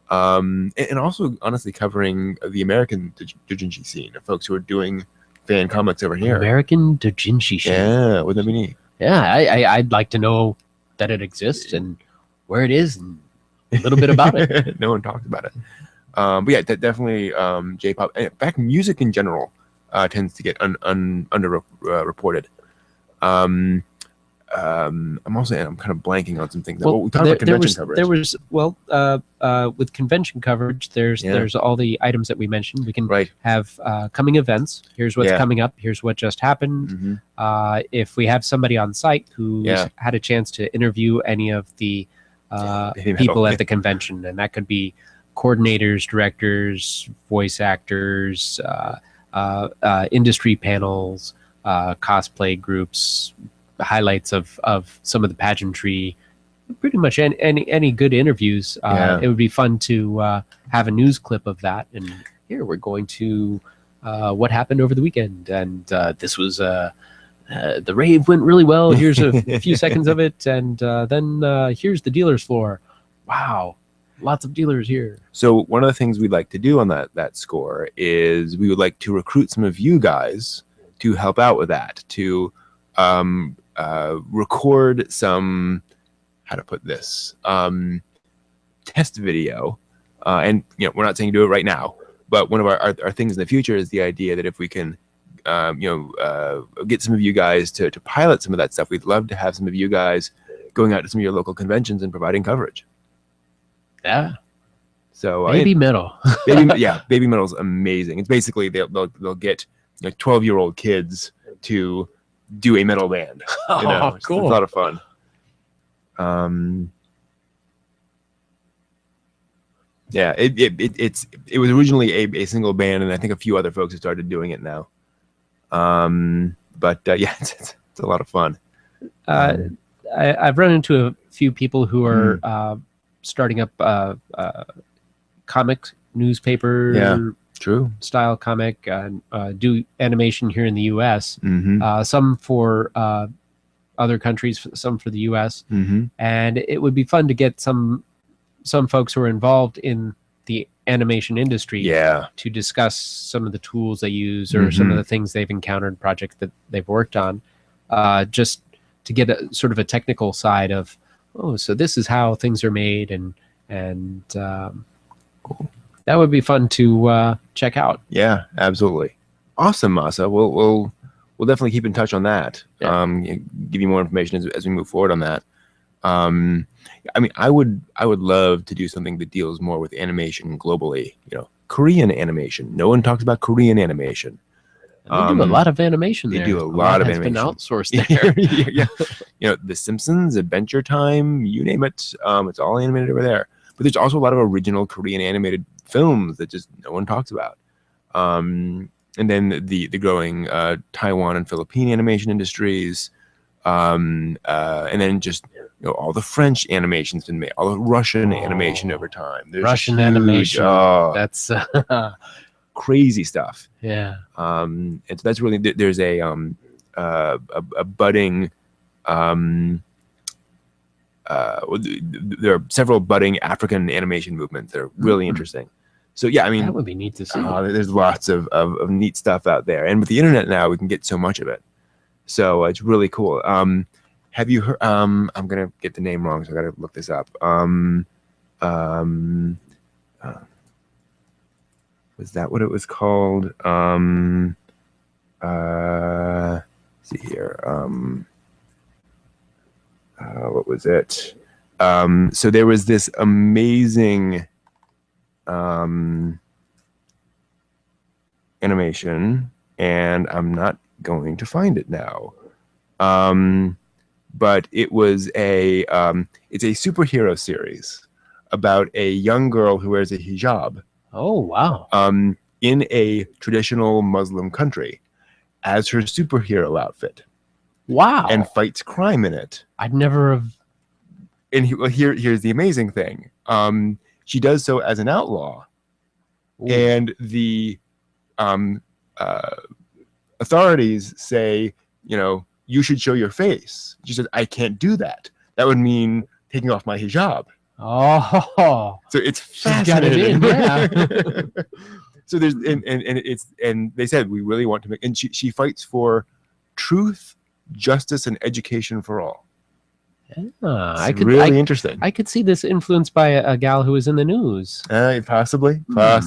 And also, honestly, covering the American doujinshi scene of folks who are doing fan comics over here. American Dojinshi show. Yeah, wouldn't that be neat? Yeah, I'd like to know that it exists and where it is and a little bit about it. No one talks about it. But yeah, definitely J-pop. In fact, music in general tends to get underreported. I'm kind of blanking on some things. Well, We talked about convention coverage. There was with convention coverage, there's all the items that we mentioned. We can have coming events. Here's what's coming up. Here's what just happened. If we have somebody on site who's had a chance to interview any of the people at the convention, and that could be coordinators, directors, voice actors, industry panels, cosplay groups, highlights of some of the pageantry, pretty much any good interviews. It would be fun to have a news clip of that. And here we're going to what happened over the weekend, and this was the rave went really well. Here's a few seconds of it, and then here's the dealer's floor. Wow, lots of dealers here. So one of the things we'd like to do on that score is we would like to recruit some of you guys to help out with that, to record some, how to put this, test video. And we're not saying do it right now, but one of our things in the future is the idea that if we can get some of you guys to pilot some of that stuff, we'd love to have some of you guys going out to some of your local conventions and providing coverage. Yeah. So Baby Metal. Baby Metal's amazing. It's basically they'll get 12-year-old kids to do a metal band. Oh, cool. It's a lot of fun. Yeah, it was originally a single band, and I think a few other folks have started doing it now. But it's a lot of fun. I've run into a few people who are starting up comic newspaper style comic, do animation here in the U.S. Some for other countries, some for the U.S. And it would be fun to get some folks who are involved in the animation industry to discuss some of the tools they use or some of the things they've encountered, projects that they've worked on, just to get a sort of a technical side of, so this is how things are made, and cool. That would be fun to check out. Yeah, absolutely. Awesome, Masa. We'll definitely keep in touch on that. Give you more information as we move forward on that. I would love to do something that deals more with animation globally. Korean animation. No one talks about Korean animation. They do a lot of animation there. They do a lot of animation. Been outsourced there. Yeah. The Simpsons, Adventure Time, you name it. It's all animated over there. But there's also a lot of original Korean animated films that just no one talks about. And then the growing Taiwan and Philippine animation industries. And then just all the French animation's been made, all the Russian animation over time. There's Russian huge, animation. That's crazy stuff. yeah. And so that's really there's a budding. There are several budding African animation movements that are really interesting. So yeah, I mean, that would be neat to see. There's lots of neat stuff out there, and with the internet now, we can get so much of it. So it's really cool. Have you heard? I'm gonna get the name wrong, so I gotta look this up. Was that what it was called? See here. What was it? So there was this amazing animation, and I'm not going to find it now. But it was it's a superhero series about a young girl who wears a hijab. Oh, wow. In a traditional Muslim country as her superhero outfit. Wow. And fights crime in it. I'd never have. And here's the amazing thing. She does so as an outlaw. Ooh. And the authorities say, you should show your face. She says, I can't do that. That would mean taking off my hijab. Oh. So it's fascinating. Got it in, yeah. So there's and they said we really want to make, and she fights for truth, justice, and education for all. Yeah, really interesting. I could see this influenced by a gal who was in the news. Possibly. But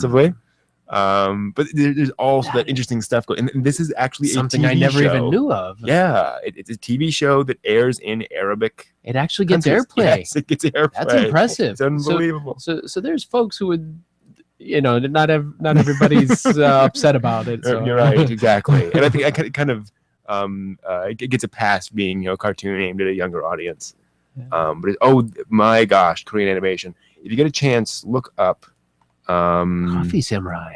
there's also that interesting stuff going. And this is actually something a TV I never show. even knew of. Yeah, it's a TV show that airs in Arabic. It actually gets countries. airplay. Yes, it gets airplay. That's impressive. It's unbelievable. So there's folks who would, not everybody's upset about it. So. You're right, exactly. And I think I kind of it gets a pass being a cartoon aimed at a younger audience. Yeah. But oh my gosh, Korean animation! If you get a chance, look up. Coffee Samurai.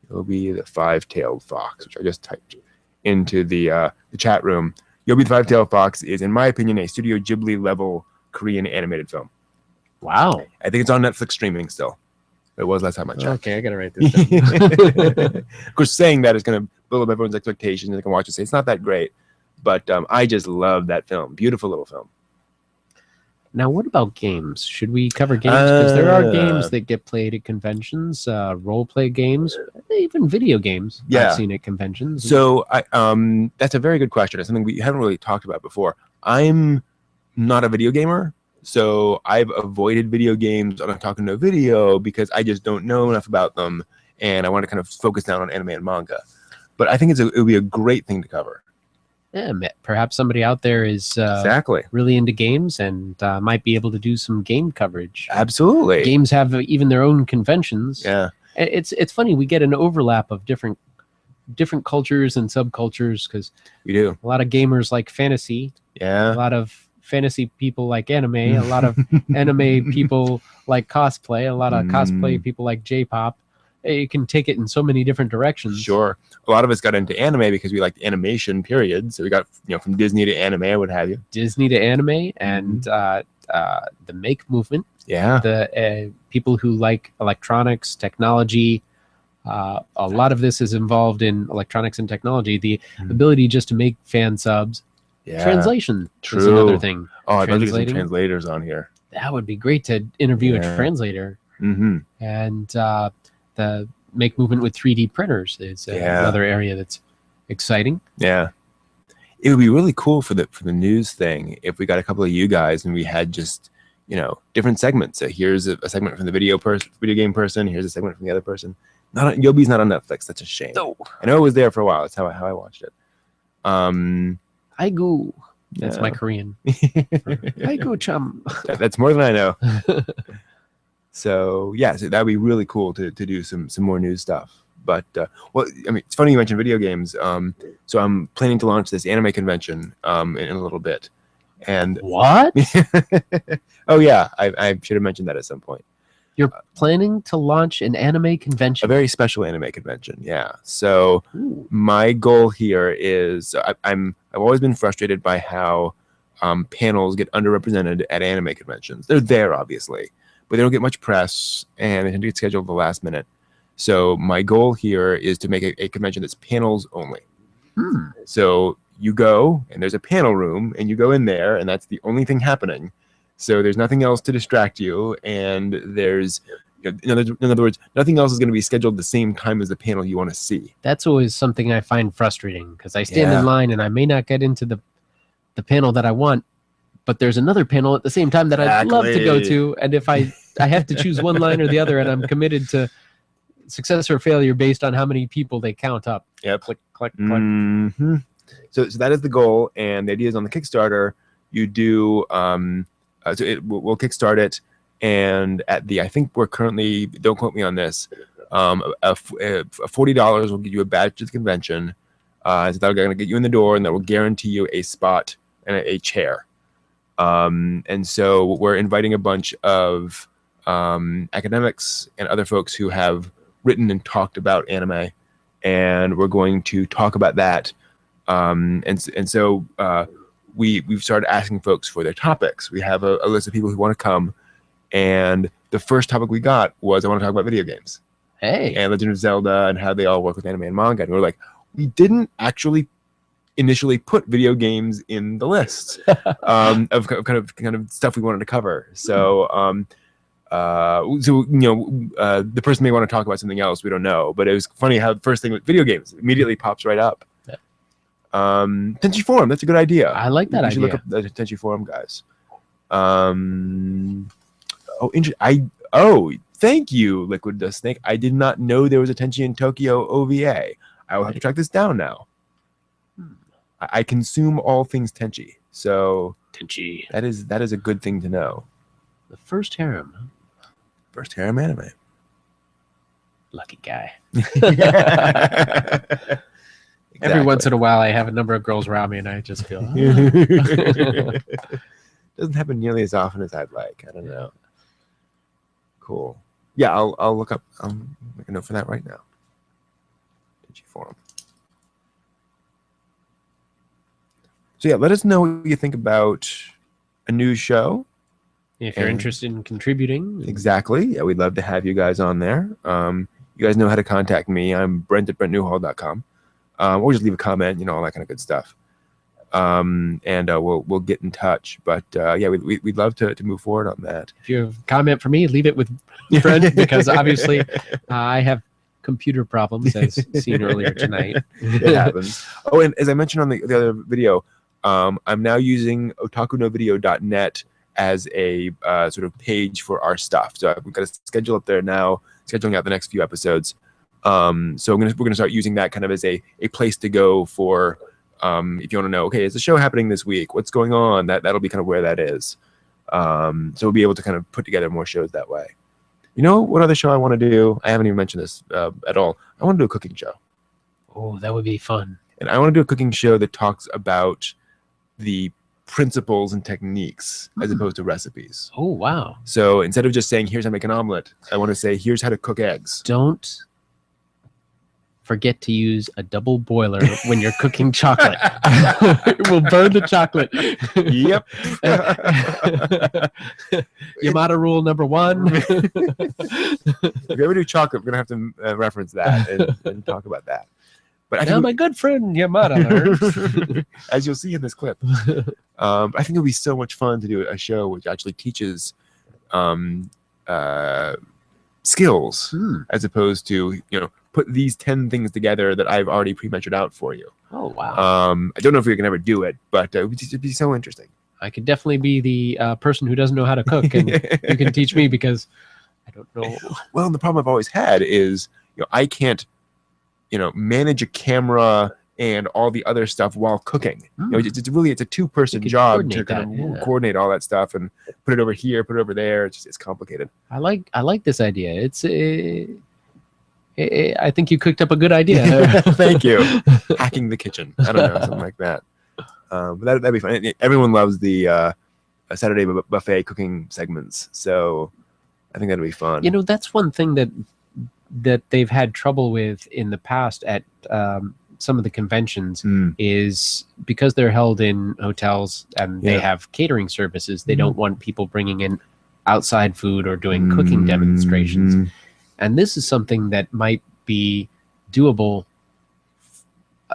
It'll be the Five-Tailed Fox, which I just typed into the chat room. Yobi the Five-Tailed Fox is, in my opinion, a Studio Ghibli level Korean animated film. Wow. I think it's on Netflix streaming still. It was last time I checked. Okay, I gotta write this down. Of course, saying that is going to build up everyone's expectations. They can watch it and say it's not that great, but I just love that film. Beautiful little film. Now, what about games? Should we cover games? Because there are games that get played at conventions, role-play games, even video games I've seen at conventions. So that's a very good question. It's something we haven't really talked about before. I'm not a video gamer, so I've avoided video games on Talking No Video because I just don't know enough about them, and I want to kind of focus down on anime and manga. But I think it would be a great thing to cover. Yeah, perhaps somebody out there is exactly really into games and might be able to do some game coverage. Absolutely. Games have even their own conventions. Yeah. It's funny, we get an overlap of different cultures and subcultures because we do. A lot of gamers like fantasy. Yeah. A lot of fantasy people like anime. A lot of anime people like cosplay. A lot of cosplay people like J-pop. You can take it in so many different directions. Sure. A lot of us got into anime because we liked animation, period. So we got, from Disney to anime, or what have you. Disney to anime and the make movement. Yeah. The people who like electronics, technology. A lot of this is involved in electronics and technology. The ability just to make fan subs. Yeah. Translation is another thing. Oh, I'd love to get some translators on here. That would be great to interview a translator. Mm-hmm. And the make movement with 3D printers is another area that's exciting. Yeah. It would be really cool for the news thing if we got a couple of you guys and we had just, different segments. So here's a segment from the video game person. Here's a segment from the other person. Yobi's not on Netflix. That's a shame. No. I know it was there for a while. That's how I watched it. Aigu. That's my Korean. Aigu chum. That's more than I know. So so that'd be really cool to do some more news stuff. But it's funny you mentioned video games. So I'm planning to launch this anime convention in a little bit. And what? Oh yeah, I should have mentioned that at some point. You're planning to launch an anime convention? A very special anime convention, yeah. So my goal here is I've always been frustrated by how panels get underrepresented at anime conventions. They're there, obviously, but they don't get much press, and they tend to get scheduled at the last minute. So my goal here is to make a convention that's panels only. So you go, and there's a panel room, and you go in there, and that's the only thing happening. So there's nothing else to distract you, and there's, in other words, nothing else is going to be scheduled at the same time as the panel you want to see. That's always something I find frustrating, because I stand in line and I may not get into the panel that I want, but there's another panel at the same time that I'd love to go to, and if I have to choose one line or the other, and I'm committed to success or failure based on how many people they count up. Yep. Click, click, click. So that is the goal, and the idea is on the Kickstarter, you do we'll kickstart it, and at the, I think we're currently, don't quote me on this, $40 will get you a badge to the convention. So that'll going to get you in the door, and that will guarantee you a spot and a chair. And so we're inviting a bunch of academics and other folks who have written and talked about anime, and we're going to talk about that. And so we've started asking folks for their topics. We have a list of people who want to come, and the first topic we got was, I want to talk about video games. Hey. And Legend of Zelda and how they all work with anime and manga. And we're like, we didn't actually initially put video games in the list of kind of stuff we wanted to cover. So the person may want to talk about something else, we don't know, but it was funny how the first thing with video games immediately pops right up. Tenchi Forum, that's a good idea. I like that idea. You should look up the Tenchi Forum guys. Thank you, Liquid Dust Snake. I did not know there was a Tenchi in Tokyo OVA. I will have to track this down now. I consume all things Tenchi, so Tenchi. That is a good thing to know. The first harem. Huh? First harem anime. Lucky guy. Exactly. Every once in a while, I have a number of girls around me, and I just feel. Doesn't happen nearly as often as I'd like. I don't know. Cool. Yeah, I'll look up. I'll make a note for that right now. Tenchi Forum. So yeah, let us know what you think about a new show. If you're interested in contributing. Exactly. Yeah, we'd love to have you guys on there. You guys know how to contact me. I'm Brent@BrentNewhall.com. Or just leave a comment, all that kind of good stuff. And we'll get in touch. But yeah, we'd love to move forward on that. If you have a comment for me, leave it with Brent, because obviously I have computer problems, as seen earlier tonight. It happens. Oh, and as I mentioned on the other video, I'm now using otakunovideo.net as a sort of page for our stuff. So we've got a schedule up there now, scheduling out the next few episodes. So we're gonna start using that kind of as a place to go for if you want to know, okay, is the show happening this week? What's going on? That'll be kind of where that is. So we'll be able to kind of put together more shows that way. You know what other show I want to do? I haven't even mentioned this at all. I want to do a cooking show. Oh, that would be fun. And I want to do a cooking show that talks about the principles and techniques as opposed to recipes. Oh, wow. So instead of just saying, here's how to make an omelet, I want to say, here's how to cook eggs. Don't forget to use a double boiler when you're cooking chocolate. It will burn the chocolate. Yep. Yamada rule number 1. If you ever do chocolate, we're going to have to reference that and talk about that. But now my good friend Yamada learned. As you'll see in this clip. I think it'll be so much fun to do a show which actually teaches skills as opposed to, put these 10 things together that I've already pre-measured out for you. Oh, wow. I don't know if we can ever do it, but it'd be so interesting. I could definitely be the person who doesn't know how to cook, and you can teach me, because I don't know. Well, the problem I've always had is, I can't, manage a camera and all the other stuff while cooking. It's a two-person job to kind of coordinate all that stuff and put it over here, put it over there. It's complicated. I like this idea. I think you cooked up a good idea. Thank you. Hacking the kitchen. I don't know, something like that. But that'd be fun. Everyone loves the Saturday buffet cooking segments, so I think that'd be fun. That's one thing that they've had trouble with in the past at some of the conventions is because they're held in hotels and they have catering services. They don't want people bringing in outside food or doing cooking demonstrations. And this is something that might be doable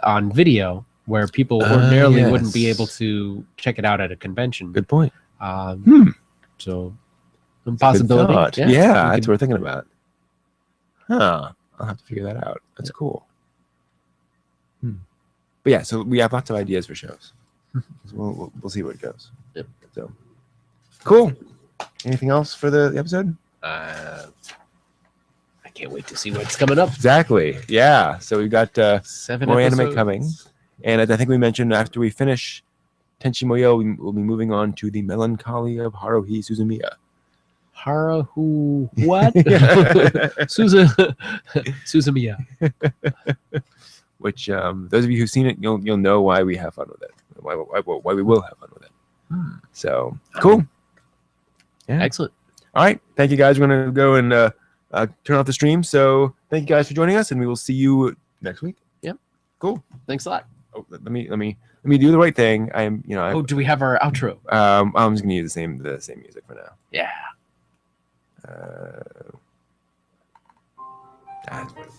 on video, where people ordinarily wouldn't be able to check it out at a convention. Good point. So, some possibility. Yeah, that's what we're thinking about. Huh. I'll have to figure that out. That's cool. But yeah, so we have lots of ideas for shows. So we'll see where it goes. Yep. So cool. Anything else for the episode? I can't wait to see what's coming up. Exactly. Yeah. So we've got 7 more episodes. anime coming. And as I think we mentioned, after we finish Tenchi Muyo, we'll be moving on to the Melancholy of Haruhi Suzumiya. Haruhi what? Suzumiya. Which those of you who've seen it, you'll know why we have fun with it. Why we will have fun with it. So cool. Yeah. Excellent. All right. Thank you guys. We're gonna go and turn off the stream. So thank you guys for joining us, and we will see you next week. Yep. Cool. Thanks a lot. Oh, let me do the right thing. Do we have our outro? I'm just gonna use the same music for now. Yeah. That's what